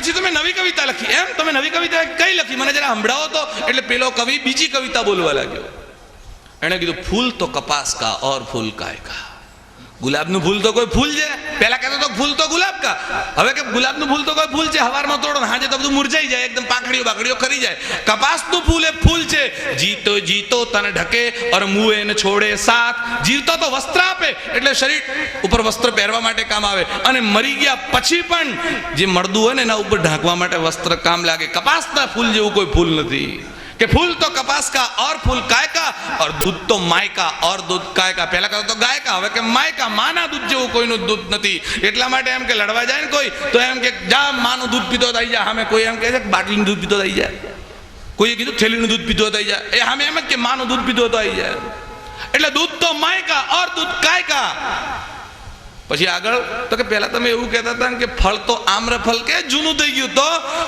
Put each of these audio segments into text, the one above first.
પછી તમે નવી કવિતા લખી. એમ તમે નવી કવિતા કઈ લખી મને જરા સંભળાવો તો. એટલે પેલો કવિ બીજી કવિતા બોલવા લાગ્યો. એણે કીધું ફૂલ તો કપાસ કા ઓર ફૂલ કાય કા. ગુલાબનું ફૂલ તો કોઈ ફૂલ છે. પેલા કહેતો તો ફૂલ તો ગુલાબ કા. હવે કે ગુલાબનું ફૂલ તો કોઈ ફૂલ છે. હવારમાં તોડો ને હાજે તો બધું મુરઝાઈ જાય, એકદમ પાંખડીઓ બાકડીઓ ખરી જાય. કપાસનું ફૂલ એ ફૂલ છે. જીતો જીતો તને ઢકે ઓર મુએ ને છોડે સાથ. જીવતો તો વસ્ત્ર આપે એટલે શરીર ઉપર વસ્ત્ર પહેરવા માટે કામ આવે, અને મરી ગયા પછી પણ જે મળદું હોય ને એના ઉપર ઢાંકવા માટે વસ્ત્ર કામ લાગે. કપાસના ફૂલ જેવું કોઈ ફૂલ નથી. કે ફૂલ તો કપાસ કા ઓર ફૂલ काय का और दूध तो माय का और दूध काय का. પહેલા કહો તો ગાય કા, હવે કે માય કા. માના દૂધ જેવું કોઈનું દૂધ નથી. એટલા માટે એમ કે લડવા જાય ને કોઈ તો એમ કે જા માનું દૂધ પીતો થઈ જાય. સામે કોઈ એમ કહે છે બાટલીનું દૂધ પીતો થઈ જાય, કોઈએ કીધું થેલીનું દૂધ પીતો થઈ જાય. એ સામે એમ જ કે માનું દૂધ પીતો થઈ જાય. એટલે દૂધ તો માય કા ઓર દૂધ काय का. પછી આગળ તો કે પહેલા તમે એવું કહેતા હતા કે ફળ તો આમ્ર ફલ કે જૂનું થઈ ગયું. તો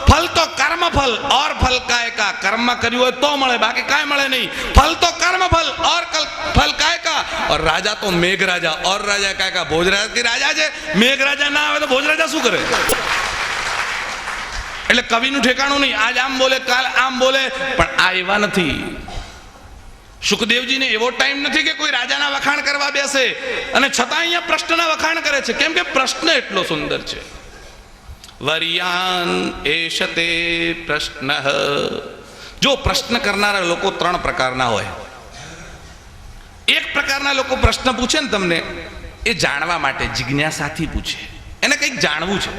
ફલ તો કર્મ ફલ ઓર ફલ काय का. કર્મમાં કર્યું હોય તો મળે, બાકી કાંઈ મળે નહીં. ફલ તો કર્મ ફલ ઓર ફલ काय का. और राजा तो मेघ राजा और राजा काय का. ભોજરાજા થી રાજા છે, મેઘ રાજા ના આવે તો ભોજરાજા શું કરે? એટલે કવિનું ઠેકાણું નહીં. આજ આમ બોલે કાલ આમ બોલે, પણ આ એવા નથી. સુખદેવજીને એવો ટાઈમ નથી કે કોઈ રાજાના વખાણ કરવા બેસે, અને છતાં અહીંયા પ્રશ્નના વખાણ કરે છે. કેમ કે પ્રશ્ન એટલો સુંદર છે. વર્યાન એશતે પ્રશ્ન. જો પ્રશ્ન કરનારા લોકો ત્રણ પ્રકારના હોય. એક પ્રકારના લોકો પ્રશ્ન પૂછે ને તમને, એ જાણવા માટે જિજ્ઞાસાથી પૂછે, એને કંઈક જાણવું છે.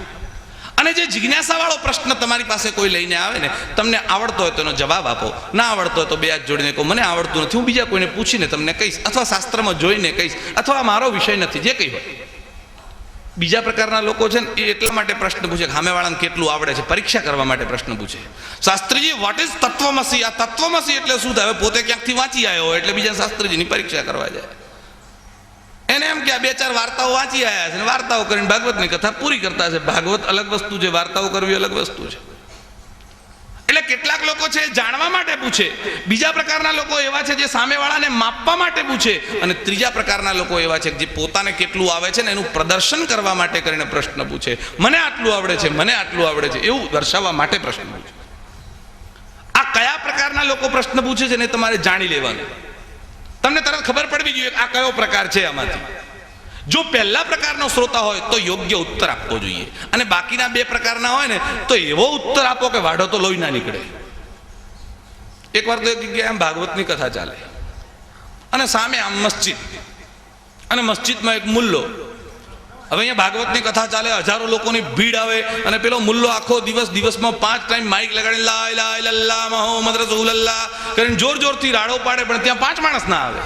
અને જે જિજ્ઞાસા વાળો પ્રશ્ન તમારી પાસે કોઈ લઈને આવે ને, તમને આવડતો હોય તો એનો જવાબ આપો, ના આવડતો હોય તો બે હાથ જોડીને કહો મને આવડતું નથી, હું બીજા કોઈને પૂછીને તમને કહીશ, અથવા શાસ્ત્રમાં જોઈને કહીશ, અથવા મારો વિષય નથી, જે કંઈ હોય. બીજા પ્રકારના લોકો છે ને એ એટલા માટે પ્રશ્ન પૂછે કે સામેવાળાને કેટલું આવડે છે, પરીક્ષા કરવા માટે પ્રશ્ન પૂછે. Shastriji what is Tatvamasi. આ તત્વમસી એટલે શું થાય? પોતે ક્યાંકથી વાંચી આવ્યો હોય એટલે બીજા શાસ્ત્રીજીની પરીક્ષા કરવા જાય. એને એમ કે આ બે ચાર વાર્તાઓ વાંચી આવ્યા છે, વાર્તાઓ કરીને ભાગવતની કથા પૂરી કરતા છે. ભાગવત અલગ વસ્તુ છે, વાર્તાઓ કરવી અલગ વસ્તુ છે. એટલે કેટલાક લોકો છે જાણવા માટે પૂછે. બીજા પ્રકારના લોકો એવા છે જે સામેવાળાને માપવા માટે પૂછે. અને ત્રીજા પ્રકારના લોકો એવા છે જે પોતાને કેટલું આવે છે ને એનું પ્રદર્શન કરવા માટે કરીને પ્રશ્ન પૂછે. મને આટલું આવડે છે, મને આટલું આવડે છે, એવું દર્શાવવા માટે પ્રશ્ન પૂછે. આ કયા પ્રકારના લોકો પ્રશ્ન પૂછે છે ને તમારે જાણી લેવાનું. તમને તરત ખબર પડવી જોઈએ આ કયો પ્રકાર છે. આમાંથી જો પહેલા પ્રકારનો શ્રોતા હોય તો યોગ્ય ઉત્તર આપવો જોઈએ, અને બાકીના બે પ્રકારના હોય ને તો એવો ઉત્તર આપો કે વાઢો તો લોહી ના નીકળે. એકવાર તો એક જગ્યાએ આમ ભાગવતની કથા ચાલે, અને સામે આમ મસ્જિદ, અને મસ્જિદમાં એક મુલ્લો. હવે અહીંયા ભાગવતની કથા ચાલે, હજારો લોકોની ભીડ આવે, અને પેલો મુલ્લો આખો દિવસમાં 5 ટાઈમ માઇક લગાડીને લા ઇલાહા ઇલ્લલ્લાહ મુહમ્મદ રસૂલુલ્લાહ કરીને જોર જોરથી રાડો પાડે, પણ ત્યાં 5 માણસ ના આવે.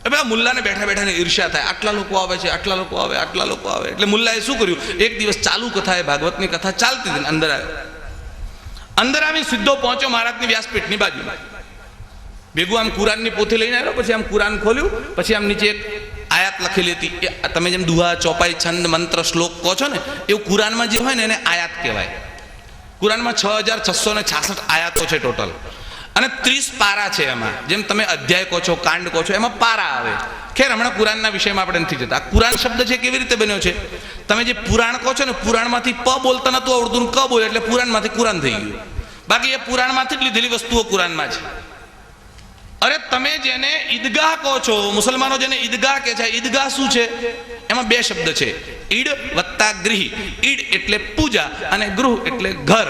એ બધા મુલ્લાને બેઠા બેઠાને ઈર્ષ્યા થાય, આટલા લોકો આવે છે, આટલા લોકો આવે, આટલા લોકો આવે. એટલે મુલ્લાએ શું કર્યું, એક દિવસ ચાલુ કથા, એ ભાગવતની કથા ચાલતી હતી, અંદર આવ્યો. અંદર આવી સીધો પહોંચ્યો મહારાજની વ્યાસપીઠની બાજુમાં. ભેગું આમ કુરાનની પોથી લઈને આવ્યો. પછી આમ કુરાન ખોલ્યું, પછી આમ નીચે એક આયાત લખેલી હતી. એ તમે જેમ દુહા, ચોપાઈ, છંદ, મંત્ર, શ્લોક કહો છો ને, એવું કુરાનમાં જે હોય ને એને આયાત કહેવાય. કુરાનમાં 6666 આયાતો છે ટોટલ, અને 30 પારા છે. એમાં જેમ તમે અધ્યાય કહો છો, કાંડ કહો છો, એમાં પારા આવે. ખેર હમણાં કુરાનના વિષયમાં આપણે નથી જતા. કુરાન શબ્દ છે કેવી રીતે બન્યો છે? તમે જે પુરાણ કહો છો ને, પુરાણમાંથી પ બોલતા નતું આવડતું, ક બોલે એટલે પુરાણમાંથી કુરાન થઈ ગયું. બાકી એ પુરાણમાંથી જ લીધેલી વસ્તુઓ કુરાનમાં છે. અરે તમે જેને ઈદગાહ કહો છો, મુસલમાનો જેને ઈદગાહ કહે છે, ઈદગાહ શું છે? એમાં 2 શબ્દ છે, ઈડ વત્તા ગૃહી. ઈડ એટલે પૂજા અને ગૃહ એટલે ઘર.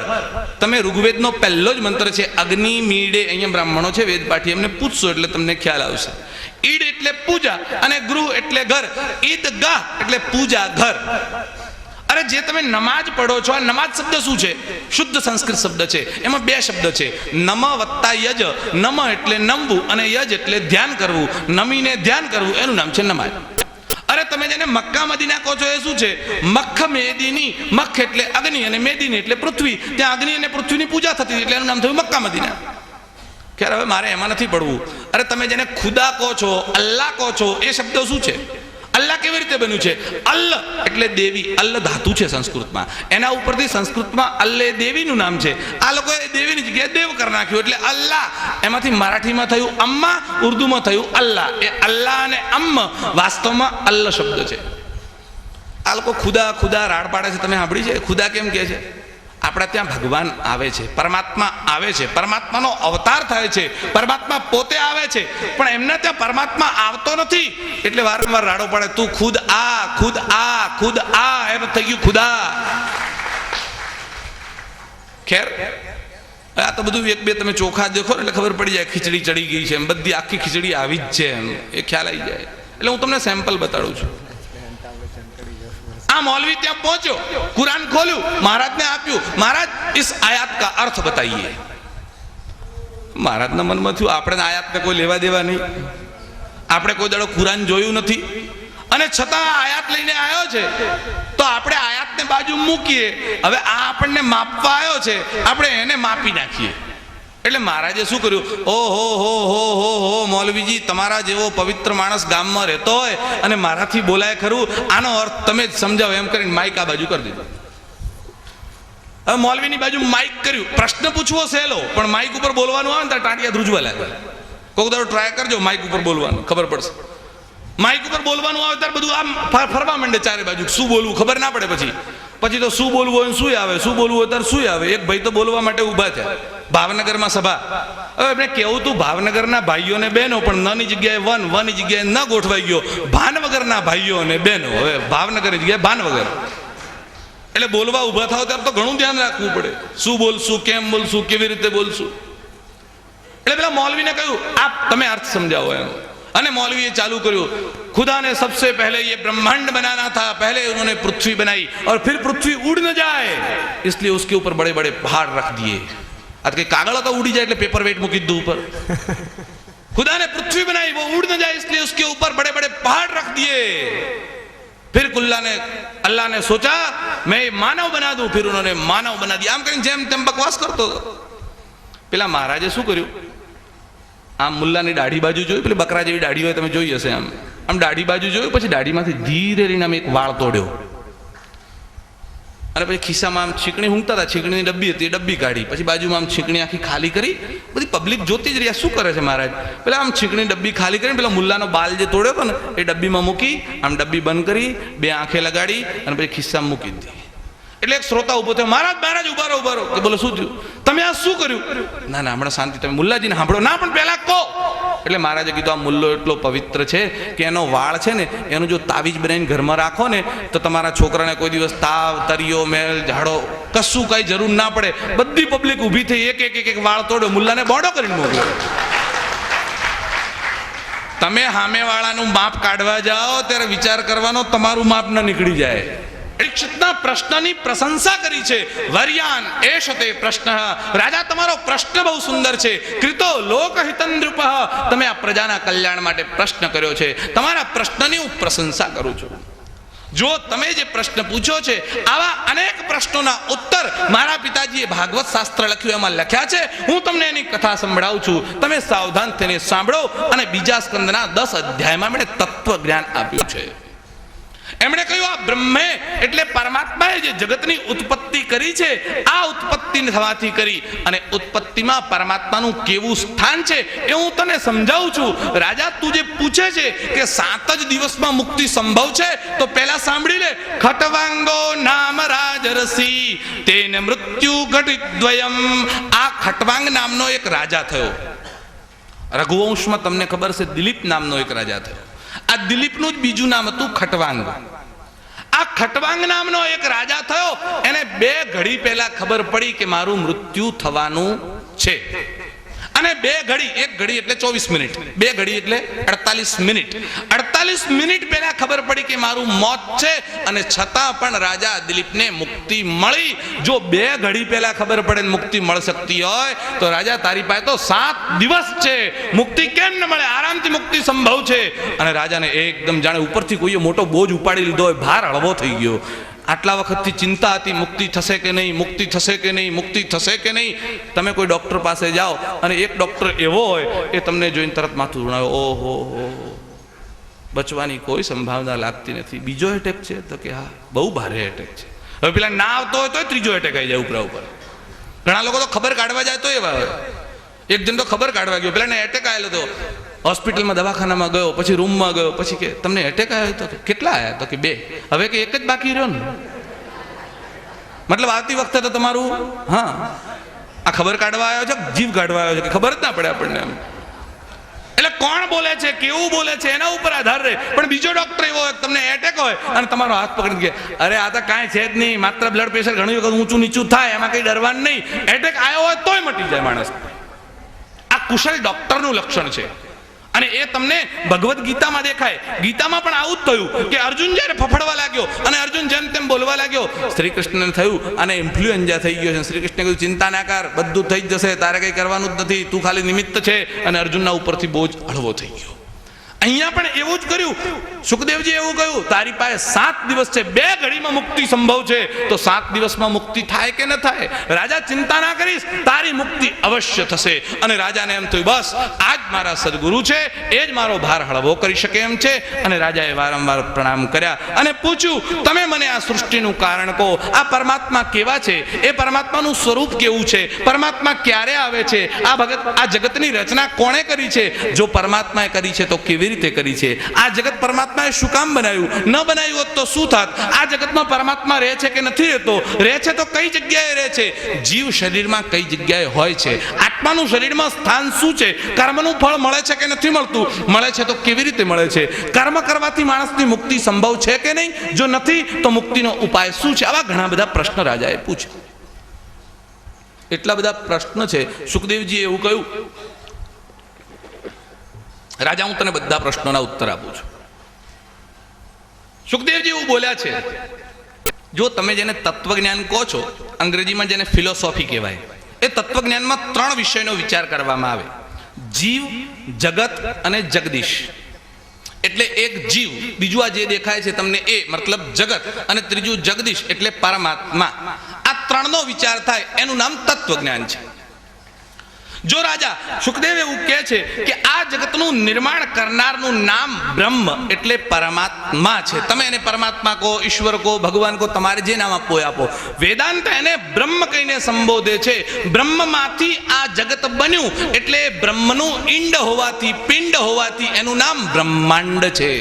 તમે ઋગ્વેદનો પહેલો જ મંત્ર છે અગ્નિ મીડે, અહીંયા બ્રાહ્મણો છે વેદપાઠી, એમને પૂછશો એટલે તમને ખ્યાલ આવશે. ઈડ એટલે પૂજા અને ગૃહ એટલે ઘર. ઈદગાહ એટલે પૂજા ઘર. અરે જે તમે નમાજ પડો છો, આ નમાજ શબ્દ શું છે? શુદ્ધ સંસ્કૃત શબ્દ છે. એમાં 2 શબ્દ છે, નમ વત્તા યજ. નમ એટલે નમવું, અને યજ એટલે ધ્યાન કરવું. નમીને ધ્યાન કરવું, એનું નામ છે નમાજ. અરે તમે જેને મક્કા મદીના કહો છો એ શું છે? મખ મેદીની. મખ એટલે અગ્નિ અને મેદીની એટલે પૃથ્વી. ત્યાં અગ્નિ અને પૃથ્વીની પૂજા થતી એટલે એનું નામ થયું મક્કા મદીના. ક્યારે હવે મારે એમાં નથી પડવું. અરે તમે જેને ખુદા કહો છો, અલ્લાહ કહો છો, એ શબ્દ શું છે? અલ્લાહ કેવી રીતે બન્યું છે? અલ્લ એટલે દેવી. અલ્લ ધાતુ છે સંસ્કૃતમાં, એના ઉપરથી સંસ્કૃતમાં અલ્લે દેવીનું નામ છે. આ લોકોએ દેવીની જગ્યાએ દેવ કરી નાખ્યું એટલે અલ્લાહ. એમાંથી મરાઠીમાં થયું અમ્મા, ઉર્દુમાં થયું અલ્લાહ. એ અલ્લાહ અને અમ્મ વાસ્તવમાં અલ્લ શબ્દ છે. આ લોકો ખુદા ખુદા રાડ પાડે છે. તમે સાંભળી છે ખુદા કેમ કહે છે? આપણા ત્યાં ભગવાન આવે છે, પરમાત્મા આવે છે, પરમાત્માનો અવતાર થાય છે, પરમાત્મા પોતે આવે છે, પણ એમને ત્યાં પરમાત્મા આવતો નથી એટલે વારંવાર રાડો પડે, તું ખુદ આ ખુદ આ ખુદ આ, એમ થઈ ગયું ખુદા. ખેર આ તો બધું એક બે તમે ચોખા દેખો ને એટલે ખબર પડી જાય ખીચડી ચડી ગઈ છે એમ, બધી આખી ખીચડી આવી જ છે એમ એ ખ્યાલ આવી જાય. એટલે હું તમને સેમ્પલ બતાડું છું. આ मौलवी ત્યાં પહોંચ્યો, કુરાન ખોલ્યું, મહારાજને આપ્યું, મહારાજ इस आयत का अर्थ बताइए. મહારાજના મનમાં થયું આપણે આયાતને કોઈ લેવા દેવા નહીં, આપણે કોઈ દાડો કુરાન જોયું નથી અને છતાં આયાત લઈને આવ્યો છે તો આપણે આયાતને બાજુ મૂકીએ, હવે આ આપણને માપવા આવ્યો છે આપણે એને માપી નાખીએ. એટલે મહારાજે શું કર્યું, ઓહો હો હો હો હો મૌલવીજી, તમારા જેવો પવિત્ર માણસ ગામમાં રહેતો હોય અને મારાથી બોલાય ખરું, આનો અર્થ તમે જ સમજાવો એમ કરીને માઇક આ બાજુ કરી દીધું. હવે મૌલવીની બાજુ માઇક કર્યું, પ્રશ્ન પૂછવો સહેલો પણ માઇક ઉપર બોલવાનું આવે ને ત્યારે ટાંટિયા ધ્રુજવા લાગે. કોઈક દાડો ટ્રાય કરજો માઇક ઉપર બોલવાનું, ખબર પડશે. માઇક ઉપર બોલવાનું આવે ત્યારે બધું આમ ફરવા માંડે ચારે બાજુ, શું બોલવું ખબર ના પડે. પછી તો શું બોલવું હોય શું આવે, શું બોલવું હોય ત્યારે શું આવે. એક ભાઈ તો બોલવા માટે ઊભા થયા ભાવનગરમાં સભા. હવે આપણે કેવું તું ભાવનગરના ભાઈઓને બહેનો, પણ નની જગ્યાએ વનની જગ્યાએ ન ગોઠવાઈ ગયો, ભાનવગરના ભાઈઓ અને બહેનો, હવે ભાવનગરની જગ્યાએ ભાનવગર. એટલે બોલવા ઊભા થાવ ત્યારે તો ઘણું ધ્યાન રાખવું પડે, શું બોલશું, કેમ બોલશું, કેવી રીતે બોલશું. એટલે પેલા મૌલવીને કહ્યું આપ તમે અર્થ સમજાવો એમ. અને मौलवी चालू करो, खुदा ने सबसे पहले ये ब्रह्मांड बनाना था, पहले उन्होंने पृथ्वी बनाई और फिर पृथ्वी उड़ न जाए इसलिए उसके ऊपर बड़े बड़े पहाड़ रख दिए. आज के कागड़ तो उड़ी जाए એટલે पेपर वेट મૂકી દીધું ઉપર. खुदा ने पृथ्वी बनाई, वो उड़ न जाए इसलिए उसके ऊपर बड़े बड़े पहाड़ रख दिए. फिर अल्लाह ने सोचा मैं मानव बना दूं, फिर उन्होंने मानव बना दिया. આમ કરીને જેમ તેમ બકવાસ કરતો હતો. પેલા મહારાજે શું કર્યું, આમ મુલ્લાની દાઢી બાજુ જોયું, પેલી બકરા જેવી દાઢી હોય તમે જોઈ હશે, આમ દાઢી બાજુ જોયું, પછી દાઢીમાંથી ધીરે રહીને આમ એક વાળ તોડ્યો અને પછી ખિસ્સામાં આમ છીકણી ઊંઘતા હતા, છીકણીની ડબ્બી હતી, એ ડબ્બી કાઢી, પછી બાજુમાં આમ છીકણી આખી ખાલી કરી. બધી પબ્લિક જોતી જ રહ્યા શું કરે છે મહારાજ. પેલા આમ છીકણી ડબ્બી ખાલી કરીને પેલા મુલ્લાનો બાલ જે તોડ્યો હતો ને એ ડબ્બીમાં મૂકી, આમ ડબ્બી બંધ કરી, બે આંખે લગાડી અને પછી ખિસ્સામાં મૂકી દીધી. એટલે એક શ્રોતા ઉભો થયો, મહારાજ ઉભા રહો. કે બોલો શું થયું, તમે આ શું કર્યું. ના હમણાં શાંતિ, તમે મુલ્લાજીને સાંભળો. ના પણ પહેલા કહો. એટલે મહારાજે કીધું આ મુલ્લો એટલો પવિત્ર છે કે એનો વાળ છે ને એનું જો તાવીજ બનાવીને ઘરમાં રાખો ને તો તમારા છોકરાને કોઈ દિવસ તાવ, તરિયો, મેલ, ઝાડો કશું કઈ જરૂર ના પડે. બધી પબ્લિક ઊભી થઈ એક વાળ તોડ્યો, મુલ્લાને બોડો કરીને મોકલ્યો. તમે સામે વાળાનું માપ કાઢવા જાઓ ત્યારે વિચાર કરવાનો તમારું માપ ન નીકળી જાય. પરીક્ષિતના પ્રશ્નની પ્રશંસા કરી છે. વર્યાન એષતે પ્રશ્ન, રાજા તમારો પ્રશ્ન બહુ સુંદર છે. કૃતો લોકહિતં નૃપઃ, તમે આ પ્રજાના કલ્યાણ માટે પ્રશ્ન કર્યો છે, તમારા પ્રશ્નની હું પ્રશંસા કરું છું. જો તમે જે પ્રશ્ન પૂછો છે આવા અનેક પ્રશ્નોના ઉત્તર મારા પિતાજીએ ભાગવત શાસ્ત્ર લખ્યું એમાં લખ્યા છે. હું તમને એની કથા સંભળાવું છું, તમે સાવધાન થઈને સાંભળો. અને બીજા સ્કંદના 10 અધ્યાયમાં મેં તત્વ જ્ઞાન આપ્યું છે. એમણે કહ્યું આ બ્રહ્મે એટલે પરમાત્માએ જે જગતની ઉત્પત્તિ કરી છે, આ ઉત્પત્તિ થવાથી કરી અને ઉત્પત્તિમાં પરમાત્માનું કેવું સ્થાન છે એ હું તને સમજાવું છું. રાજા તું જે પૂછે છે કે 7 જ દિવસમાં મુક્તિ સંભવ છે, તો પહેલા સાંભળી લે. ખટવાંગો નામ રાજરસી તેન મૃત્યુ ઘટિત દ્વયમ. આ ખટવાંગ નામનો એક રાજા થયો. રઘુવંશમાં તમને ખબર છે દિલીપ નામનો એક રાજા થયો. આ દિલીપનું જ બીજું નામ હતું ખટવાંગ. આ ખટવાંગ નામનો એક રાજા થયો, એને 2 ઘડી પહેલા ખબર પડી કે મારું મૃત્યુ થવાનું છે. અને 2 ઘડી, 1 ઘડી એટલે 24 મિનિટ, 2 ઘડી એટલે 48 મિનિટ. 48 મિનિટ પહેલા ખબર પડી કે મારું મોત છે, અને છતાં પણ રાજા દિલીપને મુક્તિ મળી. જો 2 ઘડી પહેલા ખબર પડે ને મુક્તિ મળી શકતી હોય તો રાજા તારી પાસે તો 7 દિવસ છે, મુક્તિ કેમ ન મળે? આરામથી મુક્તિ સંભવ છે. અને રાજાને એકદમ જાણે ઉપરથી કોઈએ મોટો બોજ ઉપાડી લીધો હોય, ભાર હળવો થઈ ગયો. આટલા વખતથી ચિંતા હતી મુક્તિ થશે કે નહીં, મુક્તિ થશે કે નહીં, મુક્તિ થશે કે નહીં. તમે કોઈ ડૉક્ટર પાસે જાઓ અને એક ડૉક્ટર એવો હોય એ તમને જોઈને તરત માથું ધુણાવે, ઓહો બચવાની કોઈ સંભાવના લાગતી નથી. બીજો એટેક છે? તો કે હા, બહુ ભારે એટેક છે. હવે પેલા ના આવતો હોય તો 3જો એટેક આવી જાય ઉપર. ઘણા લોકો તો ખબર કાઢવા જાય તો એવા હોય. એક દિન તો ખબર કાઢવા ગયો, પેલાને એટેક આવેલો હતો. હોસ્પિટલમાં દવાખાનામાં ગયો, પછી રૂમમાં ગયો, પછી કે તમને એટેક આવ્યો? તો કેટલા આવ્યા? તો કે 2. હવે કે એક જ બાકી રહ્યો ને. મતલબ આવતી વખતે તો તમારું હા આ ખબર કાઢવા આવ્યો છે, જીવ કાઢવા આવ્યો છે કે ખબર જ ના પડે આપણને એમ. એટલે કોણ બોલે છે, કેવું બોલે છે એના ઉપર આધાર રહે. પણ બીજો ડોક્ટર એવો હોય તમને એટેક હોય અને તમારો હાથ પકડી કે અરે આ તો કાંઈ છે જ નહીં, માત્ર બ્લડ પ્રેશર ઘણી વખત ઊંચું નીચું થાય, એમાં કંઈ ડરવાનું નહીં, એટેક આવ્યો હોય તોય મટી જાય માણસ. આ કુશળ ડોક્ટરનું લક્ષણ છે. અને એ તમને ભગવદ્ ગીતામાં દેખાય. ગીતામાં પણ આવું જ થયું કે અર્જુન જ્યારે ફફડવા લાગ્યો અને અર્જુન જેમ તેમ બોલવા લાગ્યો, શ્રી કૃષ્ણને થયું અને ઇન્ફ્લુએન્ઝા થઈ ગયો છે. શ્રી કૃષ્ણે કહ્યું ચિંતા ના કર, બધું થઈ જ જશે, તારે કંઈ કરવાનું જ નથી, તું ખાલી નિમિત્ત છે. અને અર્જુનના ઉપરથી બોજ હળવો થઈ ગયો. અહીંયા પણ એવું જ કર્યું. સુખદેવજી એવું કહ્યું તારી પાસે 7 દિવસ છે, 2 ઘડીમાં મુક્તિ સંભવ છે, તો 7 દિવસમાં મુક્તિ થાય કે ન થાય? રાજા ચિંતા ના કરીશ, તારી મુક્તિ અવશ્ય થશે. અને રાજાને એમ થયું બસ આજ મારા સદગુરુ છે, એ જ મારો ભાર હળવો કરી શકે એમ છે. અને રાજાએ વારંવાર પ્રણામ કર્યા અને પૂછ્યું તમે મને આ સૃષ્ટિનું કારણ કહો, આ પરમાત્મા કેવા છે, એ પરમાત્માનું સ્વરૂપ કેવું છે, પરમાત્મા ક્યારે આવે છે, આ જગતની રચના કોણે કરી છે, જો પરમાત્માએ કરી છે તો કેવી રીતે કરી છે, આ જગત પરમાત્માએ શું કામ બનાવ્યું, ન બનાવ્યું હોત તો શું થાત, આ જગતમાં પરમાત્મા રહે છે કે નથી રહેતો, રહે છે તો કઈ જગ્યાએ રહે છે, જીવ શરીરમાં કઈ જગ્યાએ હોય છે, આત્માનું શરીરમાં સ્થાન શું છે, કર્મનું ફળ મળે છે કે નથી મળતું, મળે છે તો કેવી રીતે મળે છે, કર્મ કરવાથી માણસની મુક્તિ સંભવ છે કે નહીં, જો નથી તો મુક્તિનો ઉપાય શું છે? આવા ઘણા બધા પ્રશ્ન રાજાએ પૂછ્યા. એટલા બધા પ્રશ્ન છે. સુખદેવજીએ એવું કહ્યું રાજા હું તને બધા પ્રશ્નોના ઉત્તર આપું છું. સુખદેવજી એવું બોલ્યા છે જો તમે જેને તત્વજ્ઞાન કહો છો, અંગ્રેજીમાં જેને ફિલોસોફી કહેવાય, એ તત્વજ્ઞાનમાં 3 વિષયનો વિચાર કરવામાં આવે: જીવ, જગત અને જગદીશ. એટલે એક જીવ, બીજું આ જે દેખાય છે તમને એ મતલબ જગત, અને ત્રીજું જગદીશ એટલે પરમાત્મા. આ 3નો વિચાર થાય એનું નામ તત્વજ્ઞાન છે. જો રાજા સુખદેવ એવું કહે છે કે આ જગતનું નિર્માણ કરનારનું નામ બ્રહ્મ એટલે પરમાત્મા છે. તમે એને પરમાત્મા કહો, ઈશ્વર કહો, ભગવાન કહો, તમારે જે નામ આપો એ આપો. વેદાંત એને બ્રહ્મ કહીને સંબોધે છે. બ્રહ્મમાંથી આ જગત બન્યું એટલે બ્રહ્મનું ઈંડ હોવાથી, પિંડ હોવાથી એનું નામ બ્રહ્માંડ છે.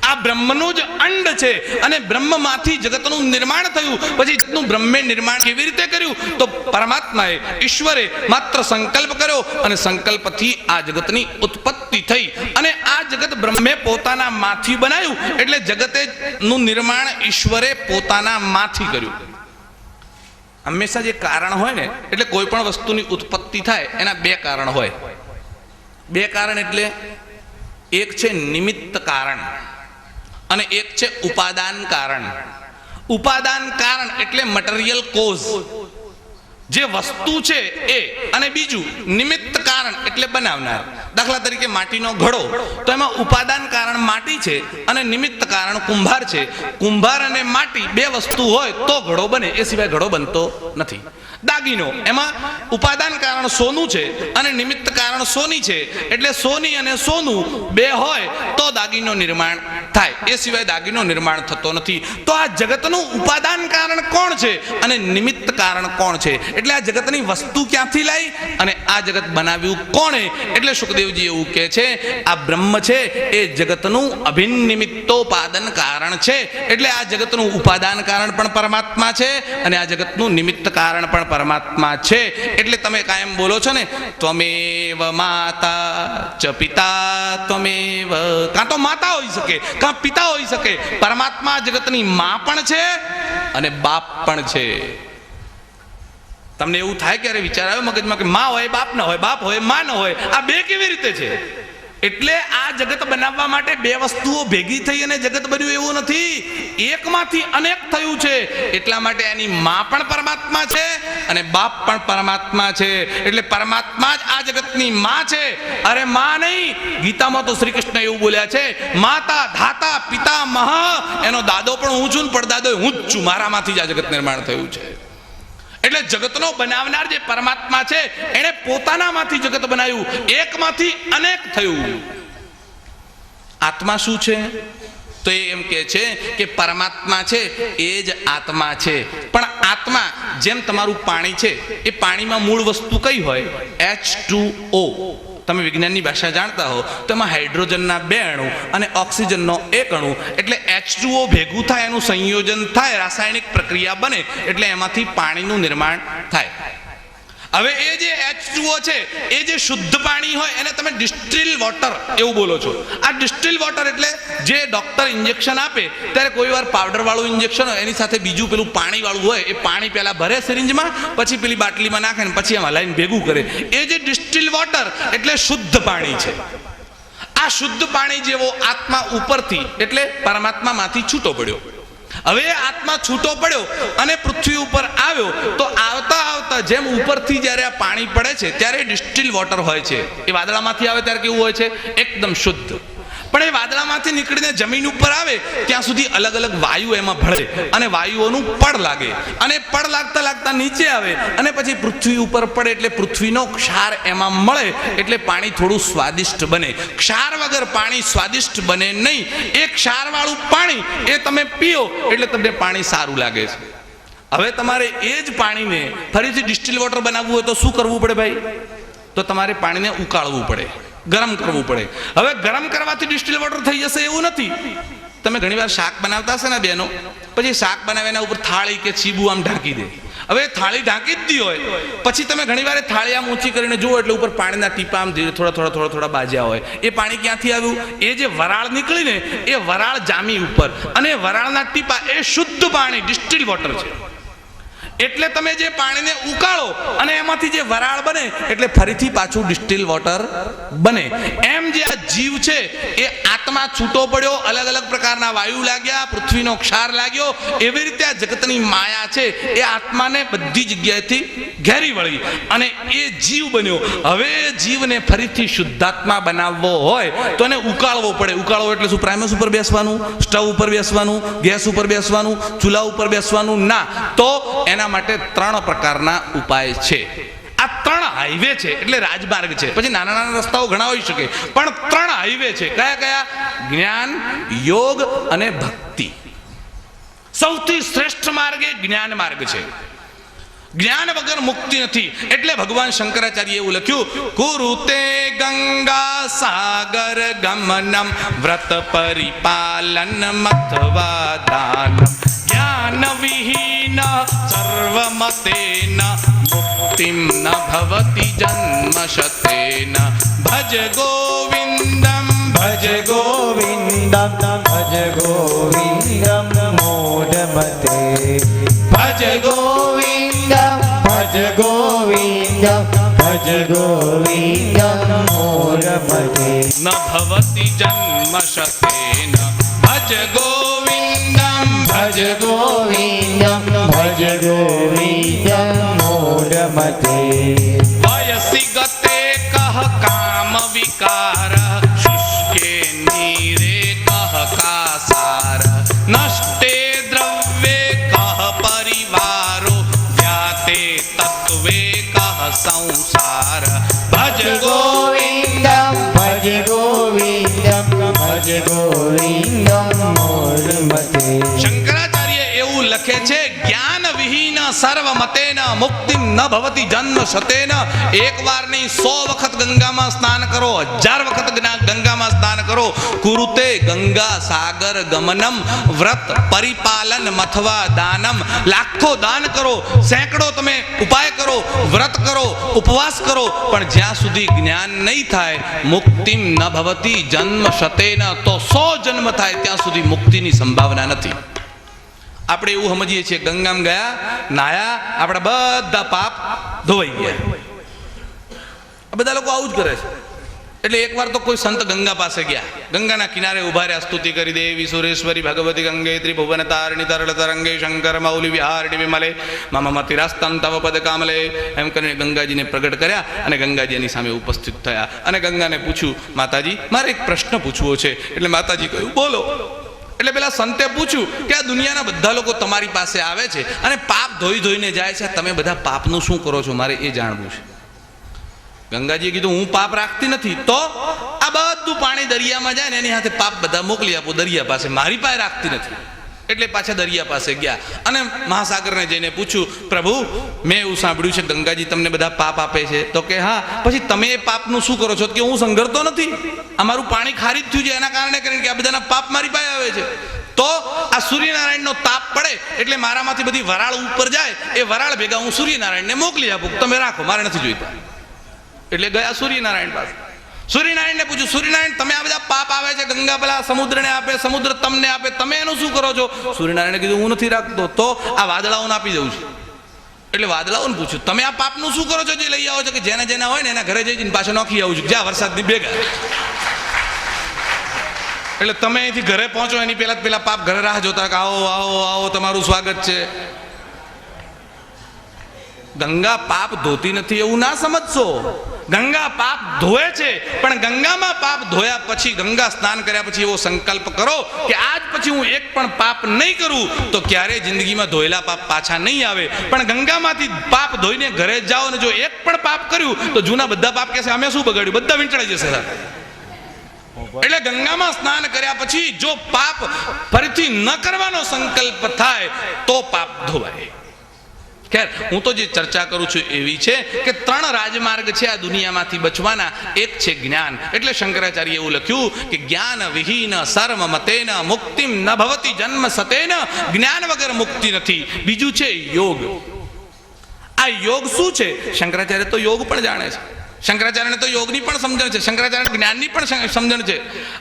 આ બ્રહ્મનું જ અંડ છે અને બ્રહ્મમાંથી જગતનું નિર્માણ થયું. પછી જગતનું બ્રહ્મે નિર્માણ કેવી રીતે કર્યું? તો પરમાત્માએ, ઈશ્વરે માત્ર સંકલ્પ કર્યો અને સંકલ્પથી આ જગતની ઉત્પત્તિ થઈ. અને આ જગત બ્રહ્મે પોતાના માંથી બનાવ્યું એટલે જગતનું નિર્માણ ઈશ્વરે પોતાના માંથી કર્યું. હંમેશા જે કારણ હોય ને, એટલે કોઈ પણ વસ્તુની ઉત્પત્તિ થાય એના 2 કારણ હોય. 2 કારણ એટલે એક છે નિમિત્ત કારણ અને એક છે ઉપાદાન કારણ. ઉપાદાન કારણ એટલે મટીરિયલ કોઝ, જે વસ્તુ છે એ, અને બીજું નિમિત્ત કારણ એટલે બનાવનાર. દાખલા તરીકે માટીનો ઘડો, તો એમાં ઉપાદાન કારણ માટી છે અને નિમિત્ત કારણ કુંભાર છે. કુંભાર અને માટી 2 વસ્તુ હોય તો ઘડો બને, એ સિવાય ઘડો બનતો નથી. દાગીનો, એમાં ઉપાદાન કારણ સોનું છે અને નિમિત્ત કારણ સોની છે, એટલે સોની અને સોનું 2 હોય તો દાગીનો નિર્માણ થાય, એ સિવાય દાગીનો નિર્માણ થતો નથી. તો આ જગતનું ઉપાદાન કારણ કોણ છે અને નિમિત્ત કારણ કોણ છે? એટલે આ જગતની વસ્તુ ક્યાંથી લાવી અને આ જગત બનાવ્યું કોણે? એટલે સુખદેવજી એવું કહે છે આ બ્રહ્મ છે એ જગતનું અભિન્ન નિમિત્તોપાદન કારણ છે. એટલે આ જગતનું ઉપાદાન કારણ પણ પરમાત્મા છે અને આ જગતનું નિમિત્ત કારણ પણ પરમાત્મા છે. એટલે તમે કાયમ બોલો છો ને, ત્વમેવ માતા ચ પિતા ત્વમેવ, કાં તો માતા હોઈ શકે કાં પિતા હોઈ શકે. પરમાત્મા જગતની માં પણ છે અને બાપ પણ છે. તમને એવું થાય ક્યારે વિચાર આવ્યો મગજમાં કે માં હોય બાપ ન હોય, બાપ હોય માં ન હોય, આ 2 કેવી રીતે છે? એટલે આ જગત બનાવવા માટે 2 વસ્તુઓ ભેગી થઈ અને જગત બન્યું એવું નથી, એકમાંથી અનેક થયું છે. એટલા માટે એની માં પણ પરમાત્મા છે અને બાપ પણ પરમાત્મા છે. એટલે પરમાત્મા જ આ જગતની માં છે. અરે માં નહીં, ગીતામાં તો શ્રી કૃષ્ણ એવું બોલ્યા છે, માતા ધાતા પિતા મહ, એનો દાદો પણ હું છું ને પડદાદો હું જ છું, મારામાંથી જ આ જગત નિર્માણ થયું છે. એટલે જગતનો બનાવનાર જે પરમાત્મા છે એણે પોતાનામાંથી જગત બનાવ્યું, એકમાંથી અનેક થયું. આત્મા શું છે? તો એ એમ કહે છે કે પરમાત્મા છે એ જ આત્મા છે. પણ આત્મા જેમ તમારું પાણી છે, એ પાણીમાં મૂળ વસ્તુ કઈ હોય? H2O. તમે વિજ્ઞાનની ભાષા જાણતા હો તો એમાં હાઇડ્રોજનના 2 અણુ અને ઓક્સિજનનો 1 અણુ એટલે H2O ભેગું થાય, એનું સંયોજન થાય, રાસાયણિક પ્રક્રિયા બને એટલે એમાંથી પાણીનું નિર્માણ થાય. હવે એ જે H2O છે એ જે શુદ્ધ પાણી હોય એને તમે ડિસ્ટિલ વોટર એવું બોલો છો. આ ડિસ્ટિલ વોટર એટલે જે ડોક્ટર ઇન્જેક્શન આપે ત્યારે કોઈ વાર પાવડર વાળું ઇન્જેક્શન હોય એની સાથે બીજું પેલું પાણી વાળું હોય, એ પાણી પહેલા ભરે સિરિંજમાં, પછી પેલી બાટલીમાં નાખે ને પછી એમ હલાઈને ભેગું કરે. એ જે ડિસ્ટિલ વોટર એટલે શુદ્ધ પાણી છે. આ શુદ્ધ પાણી જેવો આત્મા ઉપરથી એટલે પરમાત્મામાંથી છૂટો પડ્યો. હવે આત્મા છૂટો પડ્યો અને પૃથ્વી ઉપર આવ્યો તો આવતા આવતા જેમ ઉપરથી જ્યારે આ પાણી પડે છે ત્યારે ડિસ્ટિલ વોટર હોય છે. એ વાદળામાંથી આવે ત્યારે કેવું હોય છે? એકદમ શુદ્ધ. પણ એ વાદળામાંથી નીકળીને જમીન ઉપર આવે ત્યાં સુધી અલગ અલગ વાયુ એમાં ભળે અને વાયુઓનું પડ લાગે અને પડ લાગતા લાગતા નીચે આવે અને પછી પૃથ્વી ઉપર પડે એટલે પૃથ્વીનો ક્ષાર એમાં મળે એટલે પાણી થોડું સ્વાદિષ્ટ બને. ક્ષાર વગર પાણી સ્વાદિષ્ટ બને નહીં. એ ક્ષારવાળું પાણી એ તમે પીઓ એટલે તમને પાણી સારું લાગે છે. હવે તમારે એ જ પાણીને ફરીથી ડિસ્ટિલ વોટર બનાવવું હોય તો શું કરવું પડે ભાઈ? તો તમારે પાણીને ઉકાળવું પડે, ગરમ કરવું પડે. હવે ગરમ કરવાથી ડિસ્ટિલ વોટર થઈ જશે એવું નથી. તમે ઘણીવાર શાક બનાવતા હશે ને બેનો, પછી શાક બનાવે એના ઉપર થાળી કે ચીબુ આમ ઢાંકી દે. હવે થાળી ઢાંકી જ દી હોય પછી તમે ઘણીવાર થાળી આમ ઊંચી કરીને જુઓ એટલે ઉપર પાણીના ટીપા આમ ધીરે થોડા બાજ્યા હોય. એ પાણી ક્યાંથી આવ્યું? એ જે વરાળ નીકળીને એ વરાળ જામી ઉપર અને વરાળના ટીપા એ શુદ્ધ પાણી ડિસ્ટિલ વોટર છે. એટલે તમે જે પાણીને ઉકાળો અને એમાંથી જે વરાળ બને એટલે ફરીથી પાછું ડિસ્ટિલ વોટર બને. એમ જે આ જીવ છે એ આત્મા છૂટો પડ્યો, અલગ અલગ પ્રકારના વાયુ લાગ્યા, પૃથ્વીનો ક્ષાર લાગ્યો, એવી રીતે આ જગતની માયા છે એ આત્માને બધી જગ્યાએથી ઘેરી વળી અને એ જીવ બન્યો. હવે જીવને ફરીથી શુદ્ધાત્મા બનાવવો હોય તો એને ઉકાળવો પડે. ઉકાળવો એટલે શું? પ્રાઇમસ ઉપર બેસવાનું, સ્ટવ ઉપર બેસવાનું, ગેસ ઉપર બેસવાનું, ચૂલા ઉપર બેસવાનું ના. તો એના માટે 3 પ્રકારના ઉપાય છે. આ 3 હાઈવે છે એટલે રાજમાર્ગ છે. પછી નાના નાના રસ્તાઓ ઘણા હોઈ શકે પણ 3 હાઈવે છે. કયા કયા? જ્ઞાન, યોગ અને ભક્તિ. સૌથી શ્રેષ્ઠ માર્ગ એ જ્ઞાન માર્ગ છે. જ્ઞાન વગર મુક્તિ નથી. એટલે ભગવાન શંકરાચાર્ય એવું લખ્યું, કુરુતે ગંગા સાગર ગમનમ વ્રત પરિપાલન મથવા દાનમ જ્ઞાન વિહીન સર્વમતેન મુક્તિમ ન ભવતિ જન્મ શતેન ભજ ગોવિંદમ ભજ ગોવિંદમ ભજ ગોવિંદમ મોઢમતે ભજ ગોવિંદમ ભજ ગોવિંદમ ભજ ગોવિંદમ મોઢમતે ન ભવતિ જન્મ શતેન ભજ ગોવિંદમ ભજ ગોવિંદમ ભજ ગોવિંદમ મોઢમતે વયસી ગતે કહ કામ વિકાર શુષ્કે નીરે કહ કાસાર નષ્ટે દ્રવ્યે કહ પરિવારો વ્યાતે તત્વે કહ સંસાર ભજ ગોવિંદમ ભજ ગોવિંદમ ભજ ગોવિંદમ મોઢમતે. શંકરાચાર્ય એવું લખે છે, જ્ઞાન વિહીન સર્વ મતેન મુક્તિ ન ભવતી જન્મ શતેન. એક વાર નહીં 100 વખત ગંગામાં સ્નાન કરો, 1000 વખત ગંગામાં સ્નાન કરો. કુરુતે ગંગા સાગર ગમનમ વ્રત પરિપાલન મથવા દાનમ. લાખો દાન કરો, સેંકડો તમે ઉપાય કરો, વ્રત કરો, ઉપવાસ કરો, પણ જ્યાં સુધી જ્ઞાન નહીં થાય મુક્તિમ ન ભવતી જન્મ શતેન, તો 100 જન્મ થાય ત્યાં સુધી મુક્તિની સંભાવના નથી. આપણે એવું સમજીએ છીએ ગંગામાં ગયા, નાયા, આપણા બધા પાપ ધોવાઈ ગયા. બધા લોકો આવું જ કરે છે. એટલે એકવાર તો કોઈ સંત ગંગા પાસે ગયા, ગંગાના કિનારે ઉભા રહ્યા, સ્તુતિ કરી દેવી સુરેશ્વરી ભગવતી ગંગે ત્રિભુવન તારણી તરળ તરંગે શંકર મૌલી વિહારણી વિમલે મમ મતિરાસ્તમ તવ પદ કામલે. એમ કરીને ગંગાજીને પ્રગટ કર્યા અને ગંગાજી એની સામે ઉપસ્થિત થયા અને ગંગાને પૂછ્યું, માતાજી મારે એક પ્રશ્ન પૂછવો છે. એટલે માતાજી કહ્યું, બોલો. એટલે પેલા સંતે પૂછ્યું કે આ દુનિયાના બધા લોકો તમારી પાસે આવે છે અને પાપ ધોઈ ધોઈને જાય છે, તમે બધા પાપનું શું કરો છો? મારે એ જાણવું છે. ગંગાજીએ કીધું, હું પાપ રાખતી નથી. તો આ બધું પાણી દરિયામાં જાય ને એની સાથે પાપ બધા મોકલી આપો દરિયા પાસે, મારી પાસે રાખતી નથી. એટલે પાછા દરિયા પાસે ગયા અને મહાસાગરને જઈને પૂછ્યું, પ્રભુ મેં એવું સાંભળ્યું છે ગંગાજી તમને બધા પાપ આપે છે. તો કે હા. પછી તમે એ પાપનું શું કરો છો? કે હું સંઘરતો નથી, અમારું પાણી ખારીજ થયું છે એના કારણે કરીને કે આ બધાના પાપ મારી પાસે આવે છે. તો આ સૂર્યનારાયણનો તાપ પડે એટલે મારામાંથી બધી વરાળ ઉપર જાય, એ વરાળ ભેગા હું સૂર્યનારાયણને મોકલી આપું, તમે રાખો, મારે નથી જોઈતા. એટલે ગયા સૂર્યનારાયણ પાસે. સૂર્યનારાયણને પૂછ્યું, સૂર્યનારાયણ તમે આ બધા પાપ આવે છે, ગંગા પેલા સમુદ્રને આપે, સમુદ્ર તમને આપે, તમે એનું શું કરો છો? સૂર્યનારાયણે કીધું હું નથી રાખતો, તો આ વાદળાઓને આપી દઉં છું. એટલે વાદળાઓને પૂછ્યું, તમે આ પાપનું શું કરો છો જે લઈ આવો છો? કે જેના જેના હોય ને એના ઘરે જઈને પાછા નોખી આવું છું, જ્યાં વરસાદની ભેગા. એટલે તમે અહીંથી ઘરે પહોંચો એની પેલા પાપ ઘરે રાહ જોતા કે આવો આવો આવો તમારું સ્વાગત છે. ગંગા પાપ ધોતી નથી એવું ના સમજશો. ગંગા પાપ ધોએ છે, પણ ગંગામાં પાપ ધોયા પછી, ગંગા સ્નાન કર્યા પછી એવો સંકલ્પ કરો કે આજ પછી હું એક પણ પાપ નહીં કરું, તો ક્યારે જિંદગીમાં ધોયેલા પાપ પાછા નહીં આવે. પણ ગંગામાંથી પાપ ધોઈને ઘરે જાઓ ને જો એક પણ પાપ કર્યું તો જૂના બધા પાપ કહેશે અમે શું બગાડ્યું, બધા વીંટળાઈ જશે. એટલે ગંગામાં સ્નાન કર્યા પછી જો પાપ ફરીથી ન કરવાનો સંકલ્પ થાય તો પાપ ધોવાય. ખેર, હું તો જે ચર્ચા કરું છું એવી છે કે 3 રાજમાર્ગ છે આ દુનિયામાંથી બચવાના. એક છે જ્ઞાન. એટલે શંકરાચાર્ય એવું લખ્યું કે જ્ઞાન વિહીન સર્વ મતેન મુક્તિમ ન ભવતી જન્મ સતેન. જ્ઞાન વગર મુક્તિ નથી. બીજું છે યોગ. આ યોગ શું છે? શંકરાચાર્ય તો યોગ પણ જાણે છે. શંકરાચાર્યને તો યોગની પણ સમજણ છે, શંકરાચાર્ય જ્ઞાનની પણ સમજણ છે.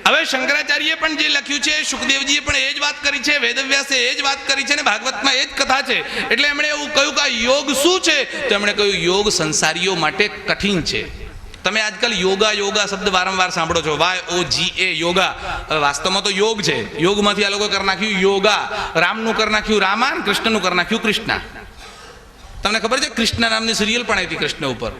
હવે શંકરાચાર્યએ પણ જે લખ્યું છે, સુખદેવજીએ પણ એ જ વાત કરી છે, વેદવ્યાસે એ જ વાત કરી છે, ને ભાગવતમાં એ જ કથા છે. એટલે એમણે એવું કહ્યું કે આ યોગ શું છે? તો એમણે કહ્યું યોગ સંસારીઓ માટે કઠિન છે. તમે આજકાલ યોગા શબ્દ વારંવાર સાંભળો છો, YOGA યોગા. વાસ્તવમાં તો યોગ છે. યોગમાંથી આ લોકો કરી નાખ્યું યોગા. રામનું કરી નાખ્યું રામા, કૃષ્ણનું કરી નાખ્યું કૃષ્ણા. તમને ખબર છે કૃષ્ણ નામની સિરિયલ પણ હતી કૃષ્ણ ઉપર.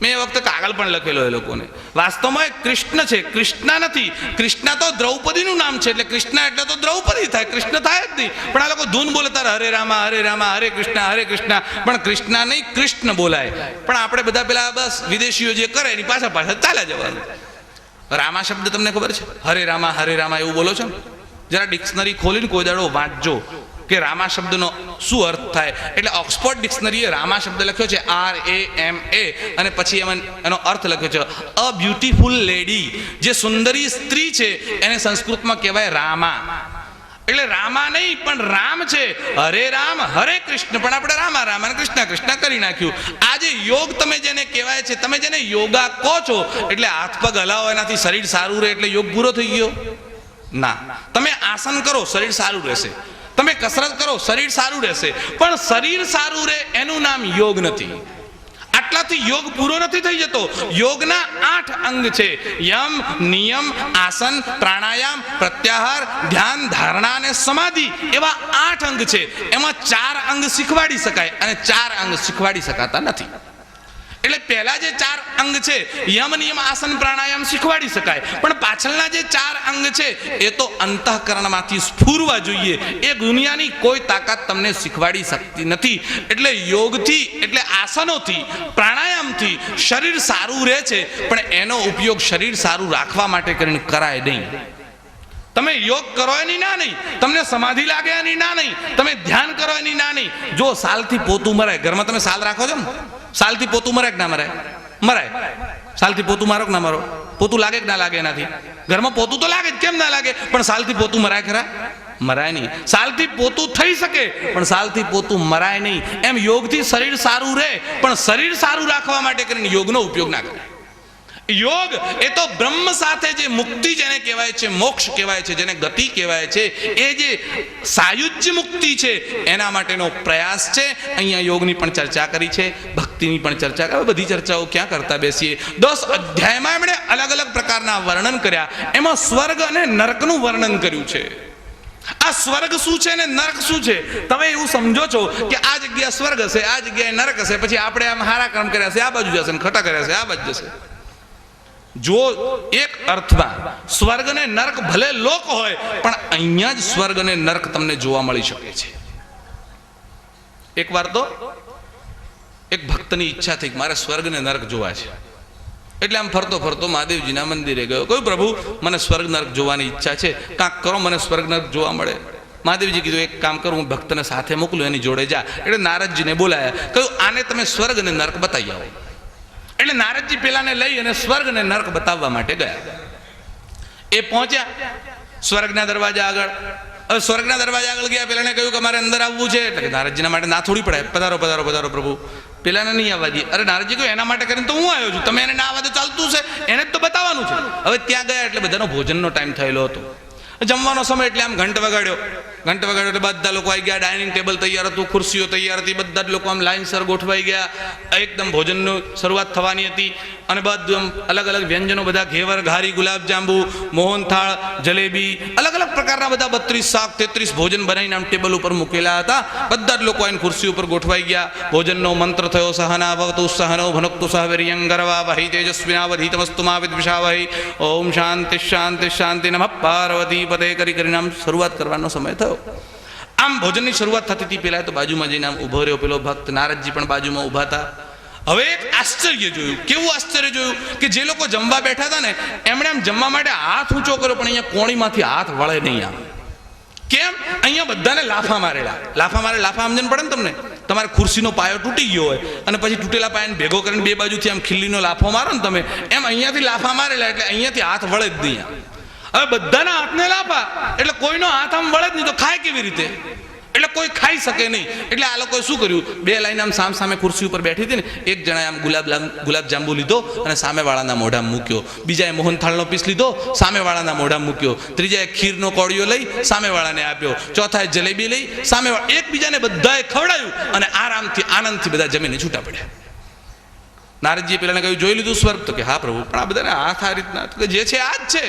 મેં એ વખતે કાગળ પણ લખેલો એ લોકોને. વાસ્તવમાં એ કૃષ્ણ છે, કૃષ્ણ નથી. કૃષ્ણ તો દ્રૌપદીનું નામ છે, એટલે કૃષ્ણ એટલે તો દ્રૌપદી થાય, કૃષ્ણ થાય જ નહીં. પણ આ લોકો ધૂન બોલે તારે હરે રામા હરે કૃષ્ણ. પણ કૃષ્ણ નહીં, કૃષ્ણ બોલાય. પણ આપણે બધા પેલા બસ વિદેશીઓ જે કરે એની પાછા ચાલ્યા જવાનું. રામા શબ્દ તમને ખબર છે? હરે રામા એવું બોલો છો ને? જરા ડિક્શનરી ખોલીને કોઈ દાડો વાંચજો કે રામા શબ્દનો શું અર્થ થાય. એટલે ઓક્સફોર્ડ ડિક્શનરીએ રામા શબ્દ લખ્યો છે RAMA, અને પછી એનો અર્થ લખ્યો છે અ બ્યુટીફુલ લેડી. જે સુંદરી સ્ત્રી છે એને સંસ્કૃતમાં કહેવાય રામા. એટલે રામા નહીં પણ રામ છે. હરે રામ હરે કૃષ્ણ, પણ આપણે રામા અને કૃષ્ણ કરી નાખ્યું. આ જે યોગ તમે જેને કહેવાય છે, તમે જેને યોગા કહો છો, એટલે હાથ પગ હલાવો એનાથી શરીર સારું રહે એટલે યોગ પૂરો થઈ ગયો? ના. તમે આસન કરો શરીર સારું રહેશે, તમે કસરત કરો શરીર સારું રહેશે, પણ શરીર સારું રહે એનું નામ યોગ નથી. આટલાથી યોગ પૂરો નથી થઈ જતો. યોગના 8 અંગ છે. યમ, નિયમ, આસન, પ્રાણાયામ, પ્રત્યાહાર, ધ્યાન, ધારણા અને સમાધિ. એવા 8 અંગ છે. એમાં 4 અંગ શીખવાડી શકાય અને 4 અંગ શીખવાડી શકાતા નથી. એટલે પહેલા જે 4 અંગ છે, યમ, નિયમ, આસન, પ્રાણાયામ શીખવાડી શકાય, પણ પાછળના જે 4 અંગ છે એ તો અંતઃકરણમાંથી સ્ફુરવા જોઈએ. એ દુનિયાની કોઈ તાકાત તમને શીખવાડી શકતી નથી. એટલે યોગથી, એટલે આસનોથી, પ્રાણાયામથી શરીર સારું રહે છે, પણ એનો ઉપયોગ શરીર સારું રાખવા માટે કરીને કરાય નહીં. તમે યોગ કરો એની ના નહીં, તમને સમાધિ લાગે એની ના નહીં, તમે ધ્યાન કરો એની ના નહીં. જો સાલથી પોતું મરાય, ઘરમાં તમે સાલ રાખો છો ને, સાલથી પોતું મરાય કે ના મરાય? મરાય. સાલથી પોતું મારો કે ના મારો? પોતું લાગે કે ના લાગે એનાથી? ઘરમાં પોતું તો લાગે જ, કેમ ના લાગે? પણ સાલથી પોતું મરાય ખરા? મરાય નહીં. સાલથી પોતું થઈ શકે પણ સાલથી પોતું મરાય નહીં. એમ યોગથી શરીર સારું રહે, પણ શરીર સારું રાખવા માટે કરીને યોગનો ઉપયોગ ના કરે. યોગ એ તો બ્રહ્મ સાથે જે મુક્તિ જેને કહેવાય છે, મોક્ષ કહેવાય છે, જેને ગતિ કહેવાય છે, એ જે સાયુજ્ય મુક્તિ છે એના માટેનો પ્રયાસ છે. અહીંયા યોગની પણ ચર્ચા કરી છે, ભક્તિની પણ ચર્ચા કરી. બધી ચર્ચાઓ ક્યાં કરતા બેસીએ? 10 અધ્યાયમાં એમણે અલગ અલગ પ્રકારના વર્ણન કર્યા. એમાં સ્વર્ગ અને નરકનું વર્ણન કર્યું છે. આ સ્વર્ગ શું છે ને નરક શું છે? તમે એવું સમજો છો કે આ જગ્યા સ્વર્ગ હશે, આ જગ્યાએ નરક હશે, પછી આપણે આમ હારા કર્મ કર્યા છે આ બાજુ જશે, ખોટા કર્યા છે આ બાજુ જશે. જો એક અર્થમાં સ્વર્ગ અને નરક ભલે લોક હોય, પણ અહીંયા જ સ્વર્ગ અને નરક તમને જોવા મળી શકે છે. એક વાર તો એક ભક્તની ઈચ્છા થઈ કે મારે સ્વર્ગ અને નરક જોવા છે. એટલે આમ ફરતો ફરતો મહાદેવજીના મંદિરે ગયો. કહ્યું પ્રભુ મને સ્વર્ગ નરક જોવાની ઈચ્છા છે, કાંક કરો મને સ્વર્ગ નરક જોવા મળે. મહાદેવજી કીધું એક કામ કરું, હું ભક્તને સાથે મોકલું, એની જોડે જા. એટલે નારદજીને બોલાયા, કહ્યું આને તમે સ્વર્ગ અને નર્ક બતાવી આવો. એટલે નારદજી પેલાને લઈ અને સ્વર્ગ અને નર્ક બતાવવા માટે ગયા. એ પહોંચ્યા સ્વર્ગના દરવાજા આગળ. હવે સ્વર્ગના દરવાજા આગળ ગયા, પેલાને કહ્યું કે મારે અંદર આવવું છે. એટલે કે નારદજીના માટે ના થોડી પડે, પધારો પધારો પધારો પ્રભુ. પેલાને નહીં આવવા દે. અરે નારદજી કહ્યું એના માટે કરીને તો હું આવ્યો છું, તમે એને ના આવવા દે ચાલતું છે, એને જ તો બતાવવાનું છે. હવે ત્યાં ગયા એટલે બધાનો ભોજનનો ટાઈમ થયેલો હતો, જમવાનો સમય. એટલે આમ ઘંટ વગાડ્યો એટલે બધા લોકો આવી ગયા. ડાઇનિંગ ટેબલ તૈયાર હતું, ખુરશીઓ તૈયાર હતી, બધા જ લોકો આમ લાઈનસર ગોઠવાઈ ગયા. એકદમ ભોજનની શરૂઆત થવાની હતી અને બધું અલગ અલગ વ્યંજનો, બધા ઘેવર, ઘારી, ગુલાબજાંબુ, મોહનથાળ, જલેબી, અલગ અલગ પ્રકારના બધા 32 શાક 33 ભોજન બનાવીને આમ ટેબલ ઉપર મૂકેલા હતા. બધા જ લોકો આવીને ખુરશી ઉપર ગોઠવાઈ ગયા. ભોજનનો મંત્ર થયો, સહના ભવતુ સહનો ભુનક્તુ સહ વીર્યં કરવાવહૈ તેજસ્વિનાવધીતમસ્તુ મા વિદ્વિષાવહૈ. ઓમ શાંતિ શાંતિ શાંતિ નમઃ પાર્વતી પતે કરીને આમ શરૂઆત કરવાનો સમય થયો. આમ ભોજનની શરૂઆત થતી હતી. પેલા તો બાજુમાં જઈને આમ ઊભો રહ્યો પેલો ભક્ત. નારદજી પણ બાજુમાં ઊભા હતા. હવે એક આશ્ચર્ય જોયું. કેવું આશ્ચર્ય જોયું કે જે લોકો જમવા બેઠા હતા ને એમણે આમ જમવા માટે હાથ ઊંચો કર્યો, પણ અહીંયા કોણીમાંથી હાથ વળે નહીં. આમ કેમ? અહીંયા બધાને લાફા મારેલા. લાફા સમજણ પડે ને તમને? તમારે ખુરશીનો પાયો તૂટી ગયો હોય અને પછી તૂટેલા પાયાને ભેગો કરીને બે બાજુથી આમ ખીલ્લીનો લાફો મારો ને તમે, એમ અહીંયાથી લાફા મારેલા. એટલે અહીંયાથી હાથ વળે જ નહીં. હવે બધાના હાથને લાફા એટલે કોઈનો હાથ આમ વળે જ નહીં, તો ખાય કેવી રીતે? એટલે કોઈ ખાઈ શકે નહીં. એટલે આ લોકોએ શું કર્યું, બે લાઈન આમ સામે ખુરશી ઉપર બેઠી હતી ને, એક જણાએ આમ ગુલાબજાંબુ લીધો અને સામેવાળાના મોઢામાં મૂક્યો. બીજાએ મોહનથાળનો પીસ લીધો, સામેવાળાના મોઢામાં મૂક્યો. ત્રીજાએ ખીરનો કોળિયો લઈ સામેવાળાને આપ્યો. ચોથાએ જલેબી લઈ સામેવાળા, એકબીજાને બધાએ ખવડાવ્યું અને આરામથી આનંદથી બધા જમીને છૂટા પડ્યા. નારદજીએ પેલાને કહ્યું, જોઈ લીધું સ્વર્ગ? તો કે હા પ્રભુ, પણ આ બધાને હાથ આ રીતના, જે છે આ જ છે.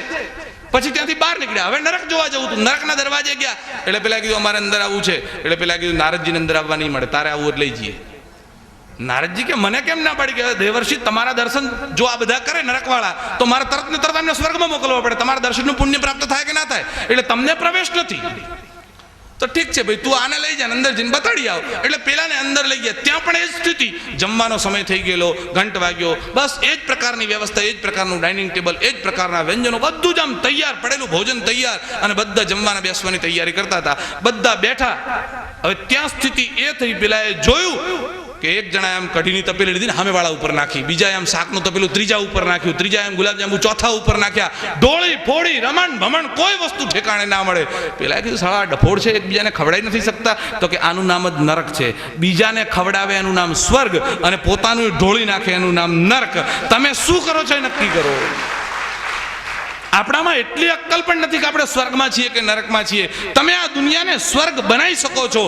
પછી ત્યાંથી બહાર નીકળ્યા. હવે નરક જોવા જવું હતું. નરકના દરવાજે ગયા. એટલે પેલા કીધું અમારે અંદર આવવું છે. એટલે પેલા કીધું નારદજીને અંદર આવવા નહીં મળે, તારે આવવું એટલે લઈ જઈએ. નારદજી કે મને કેમ ના પાડી? કે દેવર્ષિ, તમારા દર્શન જો આ બધા કરે નરકવાળા, તો મારે તરત ને તરત એમને સ્વર્ગમાં મોકલવા પડે. તમારા દર્શનનું પુણ્ય પ્રાપ્ત થાય કે ના થાય? એટલે તમને પ્રવેશ નથી. તો ઠીક છે ભાઈ, તું આને લઈ જા, અંદર જઈને બતાડી આવ. એટલે પેલાને અંદર લઈ ગયા. ત્યાં પણ એ જ સ્થિતિ. જમવાનો સમય થઈ ગયેલો, ઘંટ વાગ્યો. બસ એ જ પ્રકારની વ્યવસ્થા, એ જ પ્રકારનું ડાઇનિંગ ટેબલ, એ જ પ્રકારના વ્યંજનો, બધું જ આમ તૈયાર, પડેલું ભોજન તૈયાર, અને બધા જમવાના બેસવાની તૈયારી કરતા હતા. બધા બેઠા. હવે ત્યાં સ્થિતિ એ થઈ, પેલાએ જોયું કે એક જણાએ આમ કઢીની તપેલી લીધી ને સામેવાળા ઉપર નાખી, બીજાએ આમ શાકનું તપેલું ત્રીજા ઉપર નાખ્યું, ત્રીજાએ આમ ગુલાબજાંબુ ચોથા ઉપર નાખ્યા. ઢોળી ફોડી રમણ ભમણ, કોઈ વસ્તુ ઠેકાણે ના મળે. પેલા કીધું સાળા ડફોડ છે, એકબીજાને ખવડાવી નથી શકતા. તો કે આનું નામ જ નરક છે. બીજાને ખવડાવે એનું નામ સ્વર્ગ, અને પોતાનું ઢોળી નાખે એનું નામ નરક. તમે શું કરો છો એ નક્કી કરો. આપણામાં એટલી અક્કલ પણ નથી કે આપણે સ્વર્ગમાં છીએ કે નરકમાં છીએ. તમે આ દુનિયાને સ્વર્ગ બનાવી શકો છો.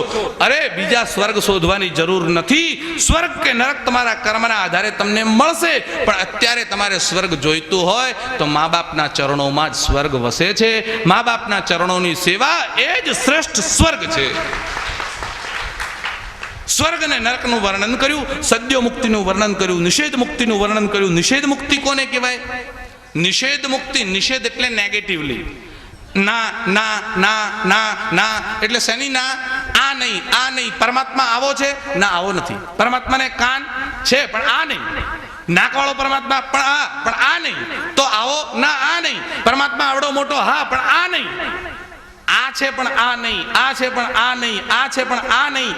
અરે બીજા સ્વર્ગ શોધવાની જરૂર નથી. સ્વર્ગ કે નરક તમારા કર્મના આધારે તમને મળશે. પણ અત્યારે તમારે સ્વર્ગ જોઈતું હોય તો મા બાપના ચરણોમાં જ સ્વર્ગ વસે છે. મા બાપના ચરણોની સેવા એ જ શ્રેષ્ઠ સ્વર્ગ છે. સ્વર્ગ અને નરકનું વર્ણન કર્યું, સદ્યો મુક્તિનું વર્ણન કર્યું, નિષેધ મુક્તિનું વર્ણન કર્યું. નિષેધ મુક્તિ કોને કહેવાય? નિષેધ મુક્તિ, નિષેધ એટલે નેગેટિવલી. ના ના ના ના ના એટલે શેની ના? આ નહીં, આ નહીં. પરમાત્મા આવો છે? ના, આવો નથી. પરમાત્માને કાન છે પણ આ નહીં. નાકવાળો પરમાત્મા પણ આ નહીં. તો આવો ના, આ નહીં. પરમાત્મા આવડો મોટો, હા, પણ આ નહીં. આ છે પણ આ નહીં, આ છે પણ આ નહીં, આ છે પણ આ નહીં.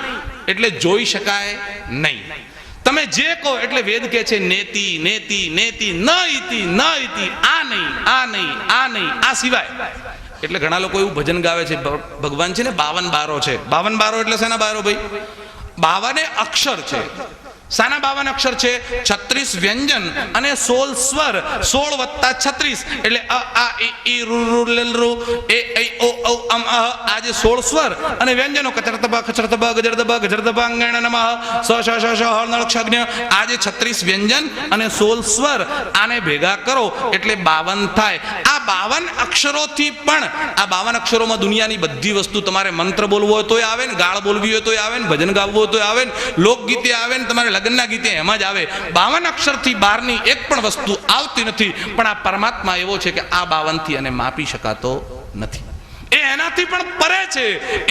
એટલે જોઈ શકાય નહીં. તમે જે કહો એટલે વેદ કહે છે નેતિ નેતિ નેતિ, ન ઇતિ ન ઇતિ, આ નહીં, આ નહીં, આ નહીં, આ સિવાય. એટલે ઘણા લોકો એવું ભજન ગાવે છે, ભગવાન છે ને 52 બારો છે. 52 બારો એટલે શેના બારો ભાઈ? 52 અક્ષર છે. શાના 52 અક્ષર છે? 36 વ્યંજન અને 16 સ્વર. 16 વત્તા 36 એટલે અ આ ઈ રૂ રૂ લેલ રૂ એ ઐ ઓ ઔ અમ અહ. આ જે 16 સ્વર અને વ્યંજનો, કચરતબ ખચરતબ ગજરતબ ગજરતબ અંગણ નમઃ સ શ શ શ હ નળક્ષજ્ઞ. આ જે 36 વ્યંજન અને 16 સ્વર, આને ભેગા કરો એટલે 52 થાય. આ 52 અક્ષરોથી પણ, આ 52 અક્ષરોમાં દુનિયાની બધી વસ્તુ, તમારે મંત્ર બોલવો હોય તોય આવે ને, ગાળ બોલવી હોય તોય આવે ને, ભજન ગાવવું હોય તોય આવે ને, લોકગીતે આવે ને, તમારે લગ્નના ગીતે એમાં જ આવે. 52 અક્ષરથી બહારની એક પણ વસ્તુ આવતી નથી. પણ આ પરમાત્મા એવો છે કે આ 52 થી અને માપી શકાતો નથી. એ એનાથી પણ પરે છે.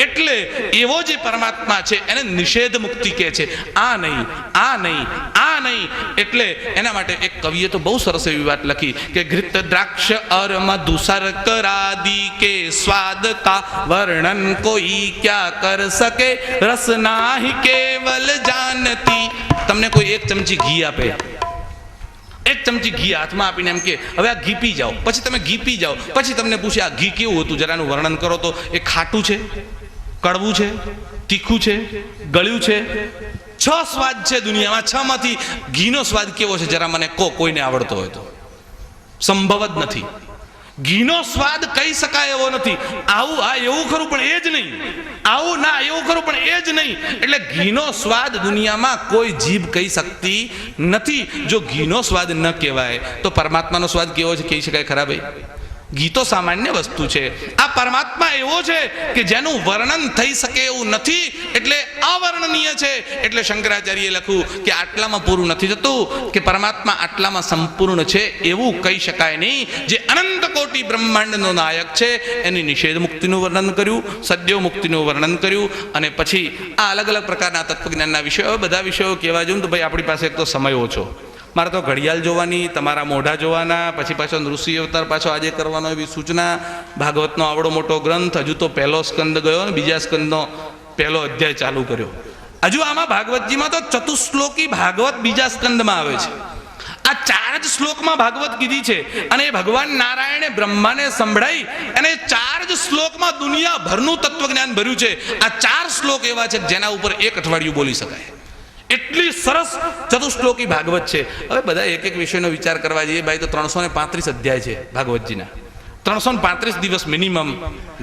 એટલે એવો જે પરમાત્મા છે એને નિષેધ મુક્તિ કહે છે. આ નહીં, આ નહીં, આ નહીં. એટલે એના માટે એક કવિએ તો બહુ સરસ એવી વાત લખી કે ઘૃત દ્રાક્ષ અર મધુ શર્કરાદિ કે સ્વાદ કા વર્ણન કોઈ ક્યા કર સકે રસ નાહી કેવલ જાનતી. તમને કોઈ એક ચમચી ઘી આપે, એક ચમચી ઘી હાથમાં આપીને એમ કે હવે આ ઘી પી જાઓ. પછી તમે ઘી પી જાઓ, પછી તમને પૂછે આ ઘી કેવું હતું, જરાનું વર્ણન કરો તો. એ ખાટું છે, કડવું છે, તીખું છે, ગળ્યું છે. 6 સ્વાદ છે દુનિયામાં. 6 માંથી ઘીનો સ્વાદ કેવો છે જરા મને કહો, કોઈને આવડતો હોય તો. સંભવ જ નથી. ઘીનો સ્વાદ કહી શકાય એવો નથી. આવું હા એવું ખરું પણ એ જ નહીં, આવું ના એવું ખરું પણ એ જ નહીં. એટલે ઘીનો સ્વાદ દુનિયામાં કોઈ જીભ કહી શકતી નથી. જો ઘીનો સ્વાદ ન કહેવાય તો પરમાત્માનો સ્વાદ કેવો છે કહી શકાય ખરા ભાઈ? ઘી તો સામાન્ય વસ્તુ છે. આ પરમાત્મા એવો છે કે જેનું વર્ણન થઈ શકે એવું નથી, એટલે અવર્ણનીય છે. એટલે શંકરાચાર્યએ લખ્યું કે આટલામાં પૂરું નથી થતું, કે પરમાત્મા આટલામાં સંપૂર્ણ છે એવું કહી શકાય નહીં. જે અનંત કોટી બ્રહ્માંડનો નાયક છે એની નિષેધ મુક્તિનું વર્ણન કર્યું, સદ્યો મુક્તિનું વર્ણન કર્યું, અને પછી આ અલગ અલગ પ્રકારના તત્વજ્ઞાનના વિષયો, બધા વિષયો કહેવા જોઉં તો ભાઈ આપણી પાસે એક તો સમય ઓછો. મારે તો ઘડિયાળ જોવાની, તમારા મોઢા જોવાના, પછી પાછો ઋષિ અવતાર પાછો આજે કરવાનો એવી સૂચના. ભાગવતનો આવડો મોટો ગ્રંથ, હજુ તો પહેલો સ્કંદ ગયો ને બીજા સ્કંદનો પહેલો અધ્યાય ચાલુ કર્યો. હજુ આમાં ભાગવતજીમાં તો ચતુશ્લોકી ભાગવત બીજા સ્કંદમાં આવે છે. આ 4 જ શ્લોકમાં ભાગવત કીધી છે, અને એ ભગવાન નારાયણે બ્રહ્માને સંભળાઈ અને 4 જ શ્લોકમાં દુનિયાભરનું તત્વજ્ઞાન ભર્યું છે. આ 4 શ્લોક એવા છે જેના ઉપર એક અઠવાડિયું બોલી શકાય. એટલી સરસ ચતુશ્લોકી ભાગવત છે. હવે બધા એક એક વિષયનો વિચાર કરવા જઈએ ભાઈ તો 335 અધ્યાય છે ભાગવતજીના. 335 દિવસ મિનિમમ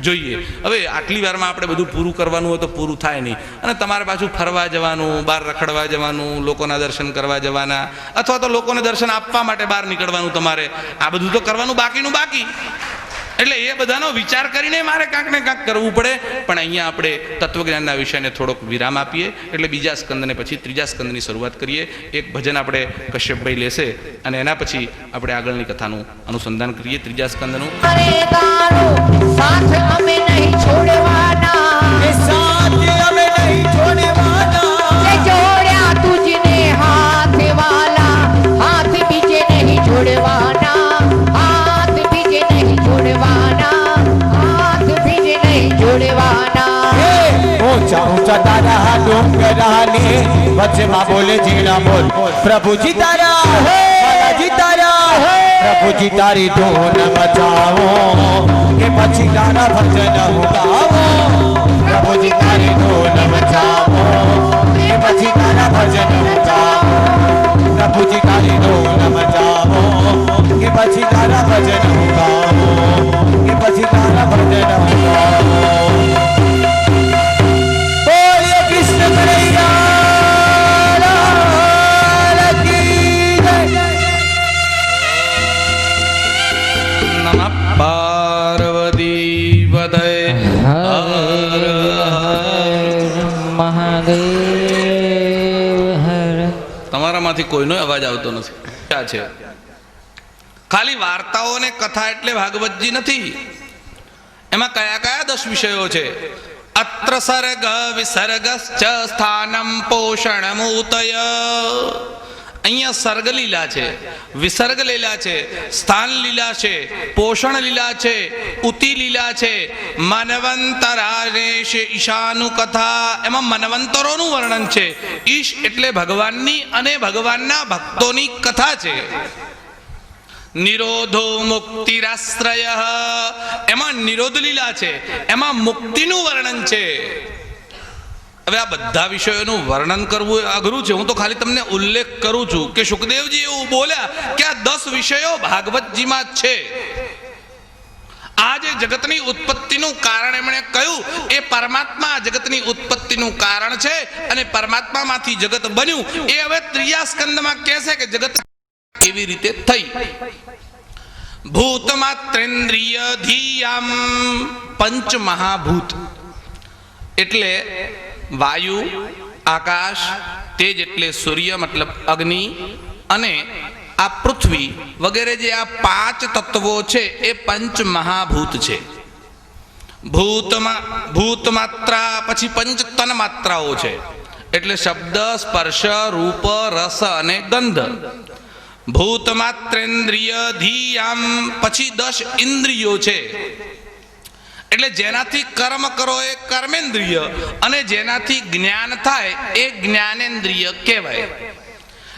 જોઈએ. હવે આટલી વારમાં આપણે બધું પૂરું કરવાનું હોય તો પૂરું થાય નહીં. અને તમારે પાછું ફરવા જવાનું, બહાર રખડવા જવાનું, લોકોના દર્શન કરવા જવાના, અથવા તો લોકોને દર્શન આપવા માટે બહાર નીકળવાનું. તમારે આ બધું તો કરવાનું બાકીનું બાકી. એટલે એ બધાનો વિચાર કરીને મારે કાંક ને કાંક કરવું પડે. પણ અહીંયા આપણે તત્વજ્ઞાનના વિષયને થોડોક વિરામ આપીએ, એટલે બીજા સ્કંદને પછી ત્રીજા સ્કંદની શરૂઆત કરીએ. એક ભજન આપણે કશ્યપભાઈ લેશે અને એના પછી આપણે આગળની કથાનું અનુસંધાન કરીએ ત્રીજા સ્કંદનું. साथ हमें नहीं छोड़वाना, साथ हमें नहीं छोड़वाना, जोड़ा तुझने हाथ वाला, हाथ बीजे नहीं छोड़वाना, हाथ बीजे नहीं छोड़वाना, हाथ बीजे नहीं छोड़वाना. ऊंचा ऊंचा तारा डूंगराने वचमा बोले जीना बोल, प्रभुजी तारा बालाजी तारा, प्रभुजी तारी धून मचाओ, કે પછી તારા ભજન હું ગાવો, પ્રભુજી તારી ધૂન મચાવો, કે પછી તારા ભજન હું ગાવો, પ્રભુજી તારી ધૂન મચાવો, કે પછી તારા ભજન હું ગાવો, કે પછી તારા ભજન હું ગાવો. બોલીએ કૃષ્ણ કનૈયા લાલ કી જય. નમઃ પાર્વતી પતય હર મહાદેવ હર. તમારામાંથી કોઈનો અવાજ આવતો નથી. ક્યાં છે? ખાલી વાર્તાઓ અને કથા એટલે ભાગવતજી નથી. એમાં કયા કયા 10 વિષયો છે? અત્ર સર્ગ વિસર્ગશ્ચ સ્થાનમ પોષણમૂતય. અહીંયા સર્ગ લીલા છે, વિસર્ગ લીલા છે, સ્થાન લીલા છે, પોષણ લીલા છે, ઉતિ લીલા છે, મનવંતરારેશ ઈશાનુ કથા. એમાં મનવંતરોનું વર્ણન છે. ઈશ એટલે ભગવાનની અને ભગવાનના ભક્તોની કથા છે. નિરોધો મુક્તિરાશ્રય, એમાં નિરોધ લીલા છે, એમાં મુક્તિનું વર્ણન છે. હવે આ બધા વિષયોનું વર્ણન કરવું અઘરું છે. હું તો ખાલી તમને ઉલ્લેખ કરું છું કે સુખદેવજી એવું બોલ્યા કે આ 10 વિષયો ભાગવતજીમાં છે. આ જે જગતની ઉત્પત્તિનું કારણ એમણે કહ્યું એ પરમાત્મા જગતની ઉત્પત્તિનું કારણ છે, અને પરમાત્મામાંથી જગત બન્યું એ હવે ત્રીજા સ્કંદમાં કહેશે કે જગત કેવી રીતે થઈ. ભૂત માત્રેન્દ્રિય ધીયામ, પંચ મહાભૂત એટલે વાયુ, આકાશ, તેજ એટલે સૂર્ય મતલબ અગ્નિ, અને આ પૃથ્વી વગેરે જે આ 5 તત્વો છે એ પંચ મહાભૂત છે. ભૂત માત્રા પછી પંચ તન માત્રાઓ છે, એટલે શબ્દ, સ્પર્શ, રૂપ, રસ અને ગંધ. ભૂત માત્રેન્દ્રિય ધીયામ પછી 10 ઇન્દ્રિયો છે, એટલે જેનાથી કર્મ કરો એ કર્મેન્દ્રિય અને જેનાથી જ્ઞાન થાય એ જ્ઞાનેન્દ્રિય કહેવાય.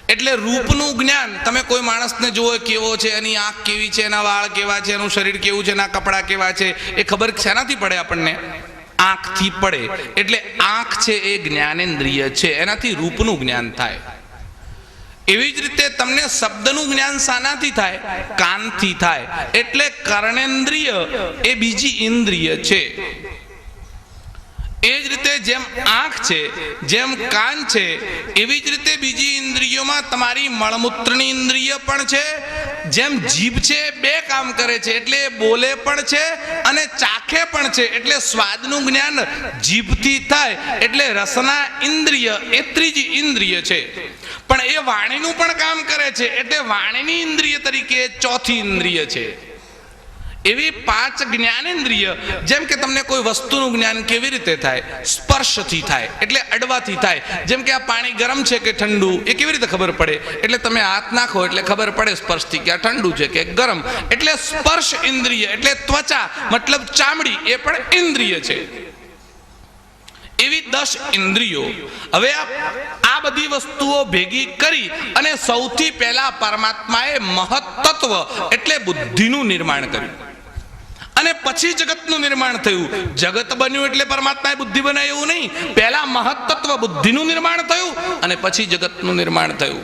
એટલે રૂપનું જ્ઞાન, તમે કોઈ માણસને જુઓ કેવો છે, એની આંખ કેવી છે, એના વાળ કેવા છે, એનું શરીર કેવું છે, એના કપડાં કેવા છે, એ ખબર શેનાથી પડે આપણને? આંખથી પડે. એટલે આંખ છે એ જ્ઞાનેન્દ્રિય છે, એનાથી રૂપનું જ્ઞાન થાય. એવી જ રીતે તમને શબ્દનું જ્ઞાન શાનાથી થાય? કાનથી થાય. એટલે કર્ણેન્દ્રિય એ બીજી ઇન્દ્રિય છે. એ જ રીતે જેમ આંખ છે, જેમ કાન છે, એવી જ રીતે બીજી ઇન્દ્રિયોમાં તમારી મળમૂત્રની ઇન્દ્રિય પણ છે. જેમ જીભ છે 2 કામ કરે છે, એટલે બોલે પણ છે અને ચાખે પણ છે. એટલે સ્વાદનું જ્ઞાન જીભથી થાય, એટલે રસના ઇન્દ્રિય એ ત્રીજી ઇન્દ્રિય છે. પણ એ વાણીનું પણ કામ કરે છે, એટલે વાણીની ઇન્દ્રિય તરીકે ચોથી ઇન્દ્રિય છે. એવી 5 જ્ઞાનેન્દ્રિય. જેમ કે તમને કોઈ વસ્તુનું જ્ઞાન કેવી રીતે થાય? સ્પર્શથી થાય, એટલે અડવાથી થાય. જેમ કે આ પાણી ગરમ છે કે ઠંડુ એ કેવી રીતે ખબર પડે? એટલે તમે હાથ નાખો એટલે ખબર પડે સ્પર્શથી કે આ ઠંડુ છે કે ગરમ. એટલે સ્પર્શ ઇન્દ્રિય, એટલે ત્વચા મતલબ ચામડી એ પણ ઇન્દ્રિય છે. એવી 10 ઇન્દ્રિયો. હવે આ બધી વસ્તુઓ ભેગી કરી અને સૌથી પહેલા પરમાત્માએ મહત્તત્વ એટલે બુદ્ધિનું નિર્માણ કર્યું અને પછી જગતનું નિર્માણ થયું. જગત બન્યું એટલે પરમાત્માએ બુદ્ધિ બનાવી એવું નહીં. પહેલા મહત્તત્વ બુદ્ધિનું નિર્માણ થયું અને પછી જગતનું નિર્માણ થયું.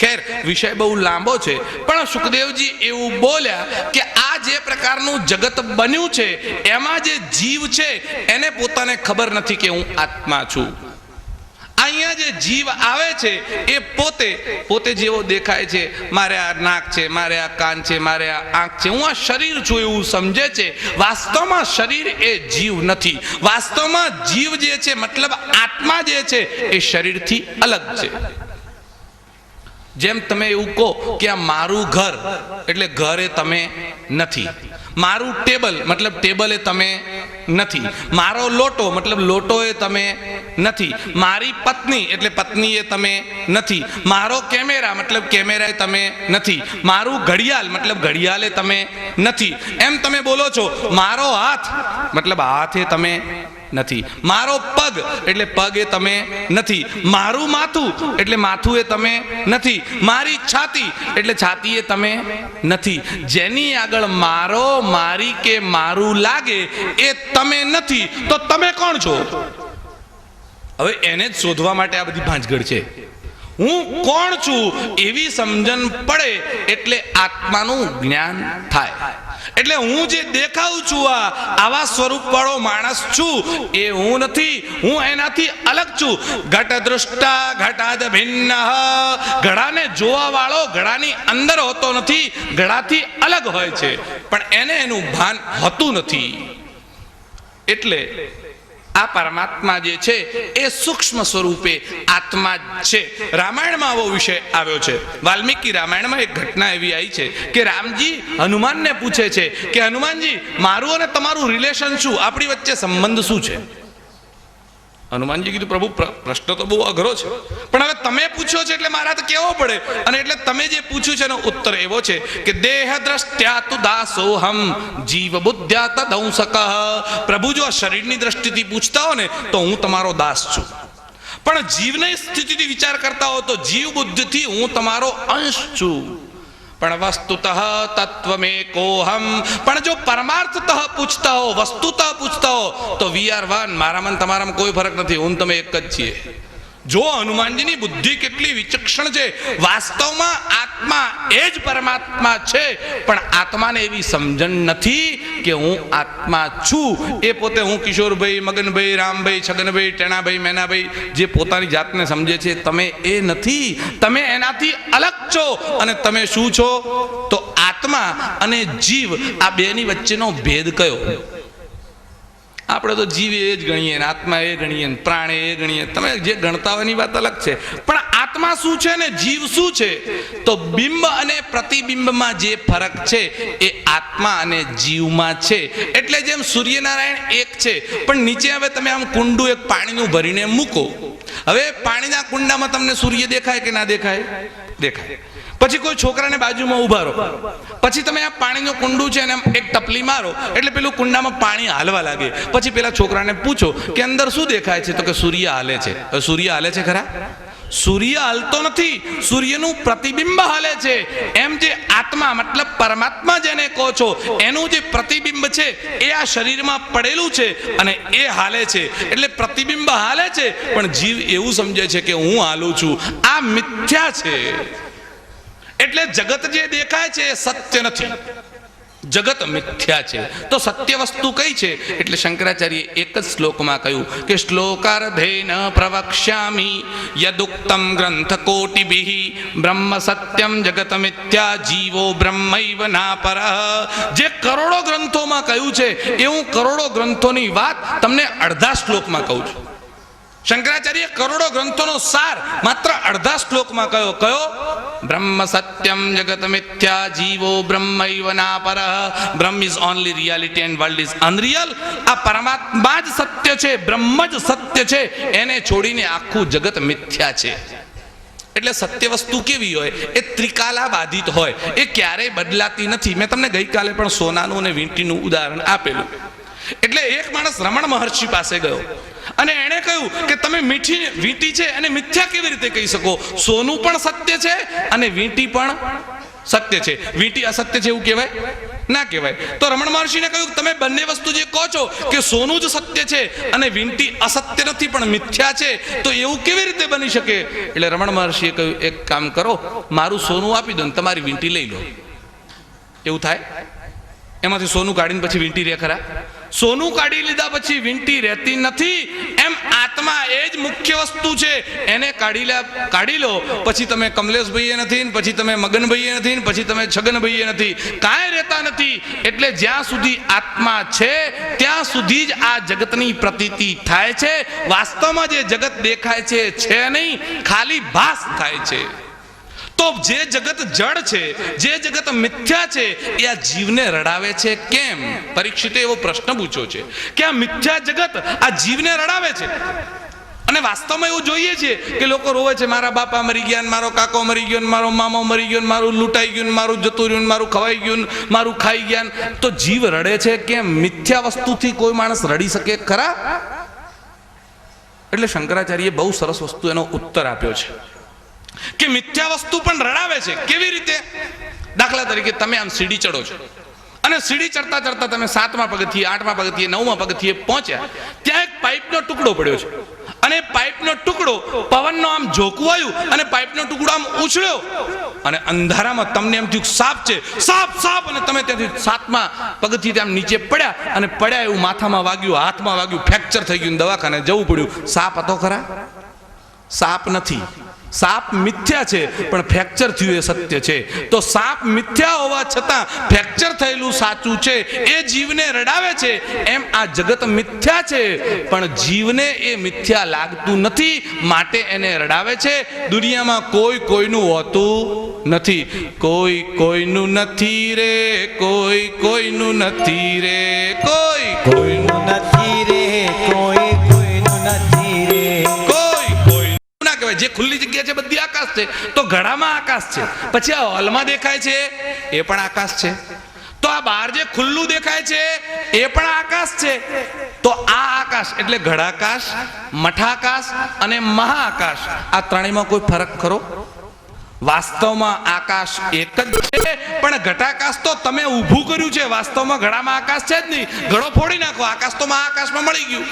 ખેર, વિષય બહુ લાંબો છે, પણ સુખદેવજી એવું બોલ્યા કે આ જે પ્રકારનું જગત બન્યું છે એમાં જે જીવ છે એને પોતાને ખબર નથી કે હું આત્મા છું. અહીંયા જે જીવ આવે છે એ પોતે જેવો દેખાય છે, મારે આ નાક છે, મારે આ કાન છે, મારે આ આંખ છે, હું આ શરીર છું એવું સમજે છે. વાસ્તવમાં શરીર એ જીવ નથી. વાસ્તવમાં જીવ જે છે મતલબ આત્મા જે છે એ શરીરથી અલગ છે. જેમ તમે એવું કહો કે આ મારું ઘર એટલે ઘર એ તમે નથી. મારું ટેબલ મતલબ ટેબલ એ તમે નથી. મારો લોટો મતલબ લોટો એ તમે નથી. મારી પત્ની એટલે પત્ની એ તમે નથી. મારો કેમેરા મતલબ કેમેરા એ તમે નથી. મારું ઘડિયાળ મતલબ ઘડિયાળ એ તમે નથી. એમ તમે બોલો છો. મારો હાથ મતલબ હાથ એ તમે નથી. મારો પગ એટલે પગ એ તમે નથી. મારું માથું એટલે માથું એ તમે નથી. મારી છાતી એટલે છાતી એ તમે નથી. જેની આગળ મારો, મારી કે મારું લાગે એ તમે નથી, તો તમે કોણ છો? હવે એને જ શોધવા માટે આ બધી ભાંજગડ છે. હું કોણ છું એવી સમજણ પડે એટલે આત્માનું જ્ઞાન થાય. એટલે હું જે દેખાઉં છું આવા સ્વરૂપ વાળો માણસ છું એ હું નથી. હું એનાથી અલગ છું. ઘટ દૃષ્ટા ઘટાદ ભિન્ન. ઘડાને જોવા વાળો ઘડાની અંદર હોતો નથી, ઘડાથી અલગ હોય છે, પણ એને એનું ભાન હોતું નથી. એટલે આ પરમાત્મા જે છે એ સૂક્ષ્મ સ્વરૂપે આત્મા જ છે. રામાયણમાં આવો વિષય આવ્યો છે. વાલ્મીકી રામાયણમાં એક ઘટના એવી આવી છે કે રામજી હનુમાનને પૂછે છે કે હનુમાનજી, મારું અને તમારું રિલેશન શું? આપણી વચ્ચે સંબંધ શું છે? હનુમાનજી કીધું, પ્રભુ પ્રશ્ન તો બહુ અઘરો છે, પણ હવે તમે પૂછ્યો છે એટલે મારા તો કહેવો પડે. અને એટલે તમે જે પૂછ્યું છે એનો ઉત્તર એવો છે કે દેહ દ્રષ્ટ્યા તુ દાસોહમ જીવ બુદ્ધ્યા તદંસક. પ્રભુ, જો આ શરીરની દ્રષ્ટિથી પૂછતા હો ને તો હું તમારો દાસ છું, પણ જીવની સ્થિતિથી વિચાર કરતા હો તો જીવ બુદ્ધિથી હું તમારો અંશ છું. પણ વસ્તુતઃ તત્વમેકોહમ. પણ જો પરમાર્થતઃ પૂછતા હો, વસ્તુતઃ પૂછતા હો તો વી આર વન. મારામાં તમારામાં કોઈ ફરક નથી. હું તમે એક જ છીએ. જો હનુમાનજીની બુદ્ધિ કેટલી વિચક્ષણ છે. વાસ્તવમાં આત્મા એ જ પરમાત્મા છે, પણ આત્માને એવી સમજણ નથી કે હું આત્મા છું. એ પોતે હું કિશોરભાઈ, મગનભાઈ, રામભાઈ, છગનભાઈ, ટેણાભાઈ, મેનાભાઈ જે પોતાની જાતને સમજે છે, તમે એ નથી. તમે એનાથી અલગ છો. અને તમે શું છો? તો આત્મા અને જીવ આ બેની વચ્ચેનો ભેદ કયો? આપણે તો જીવ એ જ ગણીએ, આત્મા એ ગણીએ, પ્રાણ એ ગણીએ. તમે જે ગણતા હોય એની વાત અલગ છે, પણ આત્મા આત્મા શું છે ને જીવ શું છે, તો બિંબ અને પ્રતિબિંબમાં જે ફરક છે એ આત્મા અને જીવમાં છે. એટલે જેમ સૂર્યનારાયણ એક છે, પણ નીચે હવે તમે આમ કુંડું એક પાણીનું ભરીને મૂકો, હવે પાણીના કુંડામાં તમને સૂર્ય દેખાય કે ના દેખાય? દેખાય. પછી કોઈ છોકરાને બાજુમાં ઉભા રહો, પછી તમે આ પાણીનું કુંડું છે અને એક ટપલી મારો એટલે પેલું કુંડામાં પાણી હાલવા લાગે. પછી પેલા છોકરાને પૂછો કે અંદર શું દેખાય છે, તો કે સૂર્ય હાલે છે. સૂર્ય હાલે છે ખરા? સૂર્ય હાલતો નથી, સૂર્યનું પ્રતિબિંબ હાલે છે. એમ જે આત્મા મતલબ પરમાત્મા જેને કહો છો એનું જે પ્રતિબિંબ છે એ આ શરીરમાં પડેલું છે અને એ હાલે છે. એટલે પ્રતિબિંબ હાલે છે, પણ જીવ એવું સમજે છે કે હું હાલું છું. આ મિથ્યા છે. એટલે જગત જે દેખાય છે એ સત્ય નથી, જગત મિથ્યા છે. તો સત્ય વસ્તુ કઈ છે? એટલે શંકરાચાર્ય એક જ શ્લોકમાં કહ્યું કે શ્લોકાર્ધેન પ્રવક્ષ્યામિ યદુક્તમ ગ્રંથ કોટિભિઃ બ્રહ્મ સત્યમ જગત મિથ્યા જીવો બ્રહ્મૈવ નાપરઃ. જે કરોડો ગ્રંથોમાં કહ્યું છે એ હું કરોડો ગ્રંથોની વાત તમને અડધા શ્લોકમાં કહું છું. શંકરાચાર્ય કરોડો ગ્રંથોનો સાર માત્ર અડધા શ્લોકમાં કયો? બ્રહ્મ સત્યમ જગત મિથ્યા જીવો બ્રહ્મૈવ નાપરઃ. બ્રહ્મ is only reality and world is unreal. આ પરમાત્મા જ સત્ય છે, બ્રહ્મ જ સત્ય છે, એને છોડીને આખું જગત મિથ્યા છે. એટલે સત્ય વસ્તુ કેવી હોય? એ ત્રિકાલા બાધિત હોય, એ ક્યારેય બદલાતી નથી. મેં તમને ગઈકાલે પણ સોનાનું અને વીંટીનું ઉદાહરણ આપેલું. એટલે એક માણસ રમણ મહર્ષિ પાસે ગયો અને એણે કહ્યું કે તમે મીઠી વીંટી છે અને મિથ્યા કેવી રીતે કહી શકો? સોનું પણ સત્ય છે અને વીંટી પણ સત્ય છે. વીંટી અસત્ય છે એવું કહેવાય? ના કહેવાય. તો રમણ મહર્ષિને કહ્યું તમે બંને વસ્તુ જે કહો છો કે સોનું જ સત્ય છે અને વીંટી અસત્ય નથી પણ મિથ્યા છે, તો એવું કેવી રીતે બની શકે? એટલે રમણ મહર્ષિએ કહ્યું એક કામ કરો, મારું સોનું આપી દો ને તમારી વીંટી લઈ લો. એવું થાય? એમાંથી સોનું કાઢીને પછી વીંટી રહે ખરા? સોનું કાઢી લીધા પછી વીંટી રહેતી નથી. એમ આત્મા એ જ મુખ્ય વસ્તુ છે, એને કાઢી લો પછી તમે કમલેશભાઈએ નથી, પછી તમે મગનભાઈએ નથી, પછી તમે છગનભાઈએ નથી, કાંઈ રહેતા નથી. એટલે જ્યાં સુધી આત્મા છે ત્યાં સુધી જ આ જગતની પ્રતીતિ થાય છે. વાસ્તવમાં જે જગત દેખાય છે નહીં, ખાલી ભાસ થાય છે. તો જે જગત જડ છે, જે જગત મિથ્યા છે, એ આ જીવને રડાવે છે કેમ? પરીક્ષિતે એવો પ્રશ્ન પૂછ્યો છે કે આ મિથ્યા જગત આ જીવને રડાવે છે. અને વાસ્તવમાં એવું જોઈએ છે કે લોકો રોવે છે, મારા બાપા મરી ગયા, મારો કાકો મરી ગયો, મારો મામો મરી ગયો, મારું લૂંટાઈ ગયું, મારું જતું રહ્યું, મારું ખવાઈ ગયું, મારું ખાઈ ગયા. તો જીવ રડે છે કેમ? મિથ્યા વસ્તુથી કોઈ માણસ રડી શકે ખરા? એટલે શંકરાચાર્યએ બહુ સરસ વસ્તુ એનો ઉત્તર આપ્યો છે કે મિથ્યા વસ્તુ પણ રડાવે છે. કેવી રીતે? દાખલા તરીકે તમે આમ સીડી ચડો છો અને સીડી ચડતા ચડતા તમે 7મા પગથિયે, 8મા પગથિયે, 9મા પગથિયે પહોંચ્યા. ત્યાં એક પાઇપનો ટુકડો પડ્યો છે અને પાઇપનો ટુકડો પવનનો આમ ઝોકવાયું અને પાઇપનો ટુકડો આમ ઉછળ્યો અને અંધારામાં તમને એમ થયું સાપ છે, સાપ સાપ, અને તમે ત્યાંથી 7મા પગથિયે આમ નીચે પડ્યા અને પડ્યા એવું માથામાં વાગ્યું, હાથમાં વાગ્યું, ફ્રેક્ચર થઈ ગયું, દવાખાને જવું પડ્યું. સાપ હતો ખરા? સાપ નથી. સાપ મિથ્યા છે પણ ફ્રેક્ચર થયું એ સત્ય છે. તો સાપ મિથ્યા હોવા છતાં ફ્રેક્ચર થયેલું સાચું છે, એ જીવને રડાવે છે. એમ આ જગત મિથ્યા છે પણ જીવને એ મિથ્યા લાગતું નથી, માટે એને રડાવે છે. દુનિયામાં કોઈ કોઈનું હોતું નથી. કોઈ કોઈનું નથી રે, કોઈ કોઈનું નથી રે, કોઈ કોઈનું નથી રે, કોઈ કોઈનું નથી રે. જે ખુલ્લી જગ્યા છે બધી આકાશ છે, તો ઘડામાં આકાશ છે. પછી આ હોલમાં દેખાય છે એ પણ આકાશ છે. તો આ બહાર જે ખુલ્લું દેખાય છે એ પણ આકાશ છે. તો આ આકાશ એટલે ઘડાકાશ, મઠાકાશ અને મહાઆકાશ, આ ત્રણેયમાં કોઈ ફરક ખરો? વાસ્તવમાં આકાશ એક જ છે, પણ ઘટાકાશ તો તમે ઊભું કર્યું છે. વાસ્તવમાં ઘડામાં આકાશ છે જ નહીં. ઘડો ફોડી નાખો, આકાશ તો મહાઆકાશમાં મળી ગયું.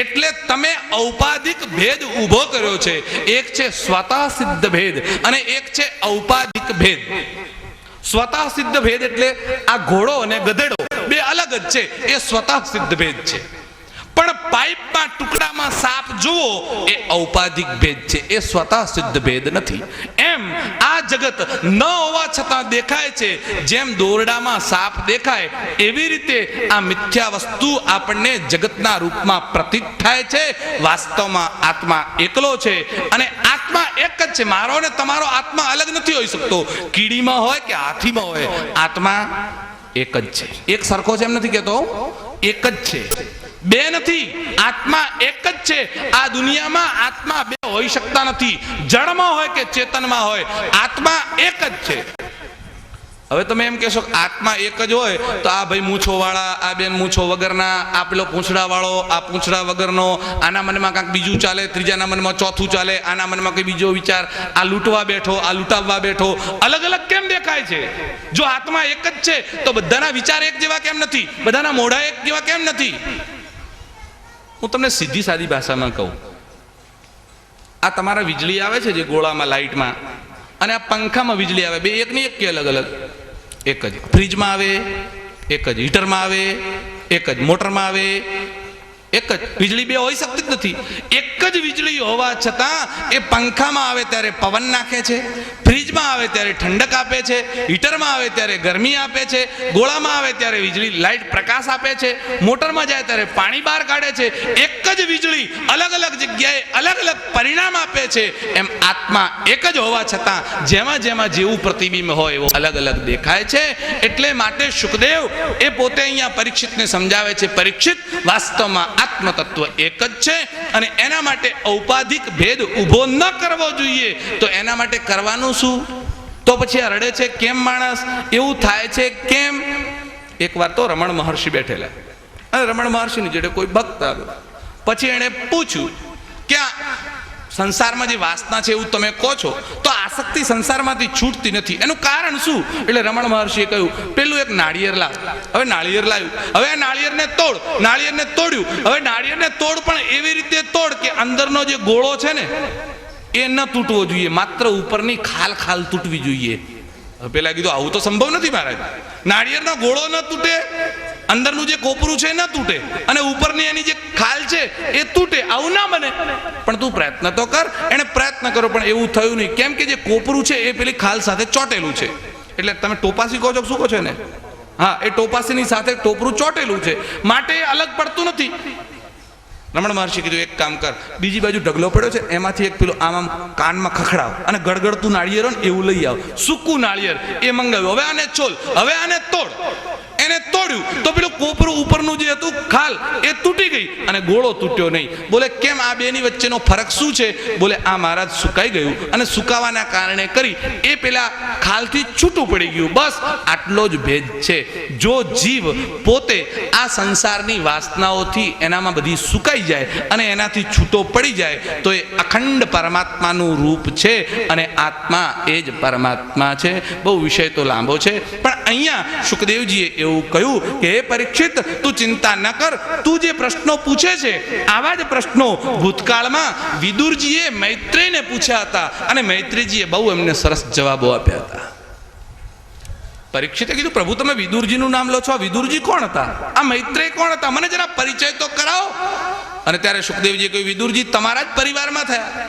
એટલે તમે ઔપાધિક ભેદ ઊભો કર્યો છે. એક છે સ્વતઃ સિદ્ધ ભેદ અને એક છે ઔપાધિક ભેદ. સ્વતઃ સિદ્ધ ભેદ એટલે આ ઘોડો અને ગધેડો બે અલગ જ છે, એ સ્વતઃ સિદ્ધ ભેદ છે. પણ પાઇપમાં ટુકડામાં સાપ જુઓ એ ઔપાધિક ભેદ છે, એ સ્વતઃ સિદ્ધ ભેદ નથી. એમ આ જગત ન હોવા છતાં દેખાય છે, જેમ દોરડામાં સાપ દેખાય એવી રીતે આ મિથ્યા વસ્તુ આપણને જગતના રૂપમાં પ્રતીત થાય છે. વાસ્તવમાં આત્મા એકલો છે અને આત્મા એક જ છે. મારો ને તમારો આત્મા અલગ નથી હોઈ શકતો. કીડીમાં હોય કે હાથીમાં હોય, આત્મા એક જ છે. એક સરખો છે એમ નથી કહેતો, એક જ છે, બે નથી. આત્મા એક જ છે. આ દુનિયામાં આત્મા બે હોઈ શકતા નથી. જળમાં હોય કે ચેતનમાં હોય, આત્મા એક જ છે. હવે તમે એમ કહેશો કે આત્મા એક જ હોય તો આ ભાઈ મૂછો વાળા, આ બેન મૂછો વગરના, આ પેલો પૂંછડા વાળો, આ પૂંછડા વગરનો, આના મનમાં કાંઈક બીજું ચાલે, ત્રીજાના મનમાં ચોથું ચાલે, આના મનમાં કંઈ બીજો વિચાર, આ લૂંટવા બેઠો, આ લૂંટાવવા બેઠો, અલગ અલગ કેમ દેખાય છે? જો આત્મા એક જ છે તો બધાના વિચાર એક જેવા કેમ નથી? બધાના મોઢા એક જેવા કેમ નથી? હું તમને સીધી સાદી ભાષામાં કહું, આ તમારા વીજળી આવે છે જે ગોળામાં લાઇટમાં, અને આ પંખામાં વીજળી આવે, બે એક ની એક કે અલગ અલગ? એક જ. ફ્રીજમાં આવે એક જ, હીટરમાં આવે એક જ, મોટરમાં આવે એક જ. વીજળી બે હોઈ શકતી જ નથી. એક જ વીજળી હોવા છતાં એ પંખામાં આવે ત્યારે પવન નાખે છે, ફ્રીજમાં આવે ત્યારે ઠંડક આપે છે, હીટરમાં આવે ત્યારે ગરમી આપે છે, ગોળામાં આવે ત્યારે વીજળી લાઇટ પ્રકાશ આપે છે, મોટરમાં જાય ત્યારે પાણી બહાર કાઢે છે. એક જ વીજળી અલગ અલગ જગ્યાએ અલગ અલગ પરિણામ આપે છે. એમ આત્મા એક જ હોવા છતાં જેમાં જેમાં જેવું પ્રતિબિંબ હોય એવું અલગ અલગ દેખાય છે. એટલે માટે શુકદેવ એ પોતે અહીંયા પરીક્ષિતને સમજાવે છે, પરીક્ષિત વાસ્તવમાં આત્મ તત્વ એક જ છે અને એના માટે ઔપાધિક ભેદ ઊભો ન કરવો જોઈએ. તો એના માટે કરવાનું શું? તો પછી આ રડે છે કેમ માણસ? એવું થાય છે કેમ? એકવાર તો રમણ મહર્ષિ બેઠેલા અને રમણ મહર્ષિની જોડે કોઈ ભક્ત આવ્યો. પછી એણે પૂછ્યું કે સંસારમાં જે વાસના છે એવું તમે કહો છો, તો આસક્તિ સંસારમાંથી છૂટતી નથી, એનું કારણ શું? એટલે રમણ મહર્ષિએ કહ્યું, પેલું એક નાળિયેર લાવ. હવે નાળિયેર લાવ્યું, હવે આ નાળિયેરને તોડ. નાળિયેરને તોડ્યું, હવે નાળિયેરને તોડ પણ એવી રીતે તોડ કે અંદરનો જે ગોળો છે ને એ ન તૂટવો જોઈએ, માત્ર ઉપરની ખાલ ખાલ તૂટવી જોઈએ. પેલા કીધું આવું તો સંભવ નથી મહારાજ, નાળિયેરનો ગોળો ન તૂટે, અંદરનું જે કોપરું છે ન તૂટે અને ઉપરની એની જે ખાલ છે એ તૂટે, આવું ના બને. પણ તું પ્રયત્ન તો કર. એને પ્રયત્ન કરો પણ એવું થયું નહીં. કેમ કે જે કોપરું છે એ પેલી ખાલ સાથે ચોટેલું છે. એટલે તમે ટોપાસી કહો છો, શું કહો છો એને? હા, એ ટોપાસીની સાથે ટોપરું ચોટેલું છે માટે એ અલગ પડતું નથી. રમણ મહર્ષિ કીધું એક કામ કર, બીજી બાજુ ઢગલો પડ્યો છે એમાંથી એક પેલું આમ કાનમાં ખખડાવ અને ગળગળતું નાળિયેર હોય ને એવું લઈ આવ. સૂકું નાળિયેર એ મંગાવ્યું. હવે આને ચોલ, હવે આને તોડ. એને તોડ્યું તો પેલું કોપરું ઉપરનું જે હતું ખાલ એ તૂટી ગઈ અને ગોળો તૂટ્યો નહીં. બોલે કેમ? આ બેની વચ્ચેનો ફરક શું છે? બોલે આ મહારાજ સુકાઈ ગયું અને સુકાવાના કારણે કરી એ પેલા ખાલથી છૂટું પડી ગયું. બસ આટલો જ ભેદ છે. જો જીવ પોતે આ સંસારની વાસનાઓથી એનામાં બધી સુકાઈ જાય અને એનાથી છૂટો પડી જાય તો એ અખંડ પરમાત્માનું રૂપ છે અને આત્મા એ જ પરમાત્મા છે. બહુ વિષય તો લાંબો છે પણ અહીંયા શુકદેવજીએ એવું કહ્યું કે હે પરીક્ષિત, તું ચિંતા ન કર. તું જે પ્રશ્નો પૂછે છે આવા જ પ્રશ્નો ભૂતકાળમાં વિદુરજીએ મૈત્રેયને પૂછ્યા હતા અને મૈત્રેયજીએ બહુ એમને સરસ જવાબો આપ્યા હતા. પરીક્ષિતે કીધું, પ્રભુ તમે વિદુરજીનું નામ લો છો, વિદુરજી કોણ હતા? આ મૈત્રેય કોણ હતા? મને જરા પરિચય તો કરાવો. અને ત્યારે શુકદેવજીએ કહ્યું, વિદુરજી તમારા જ પરિવારમાં થયા.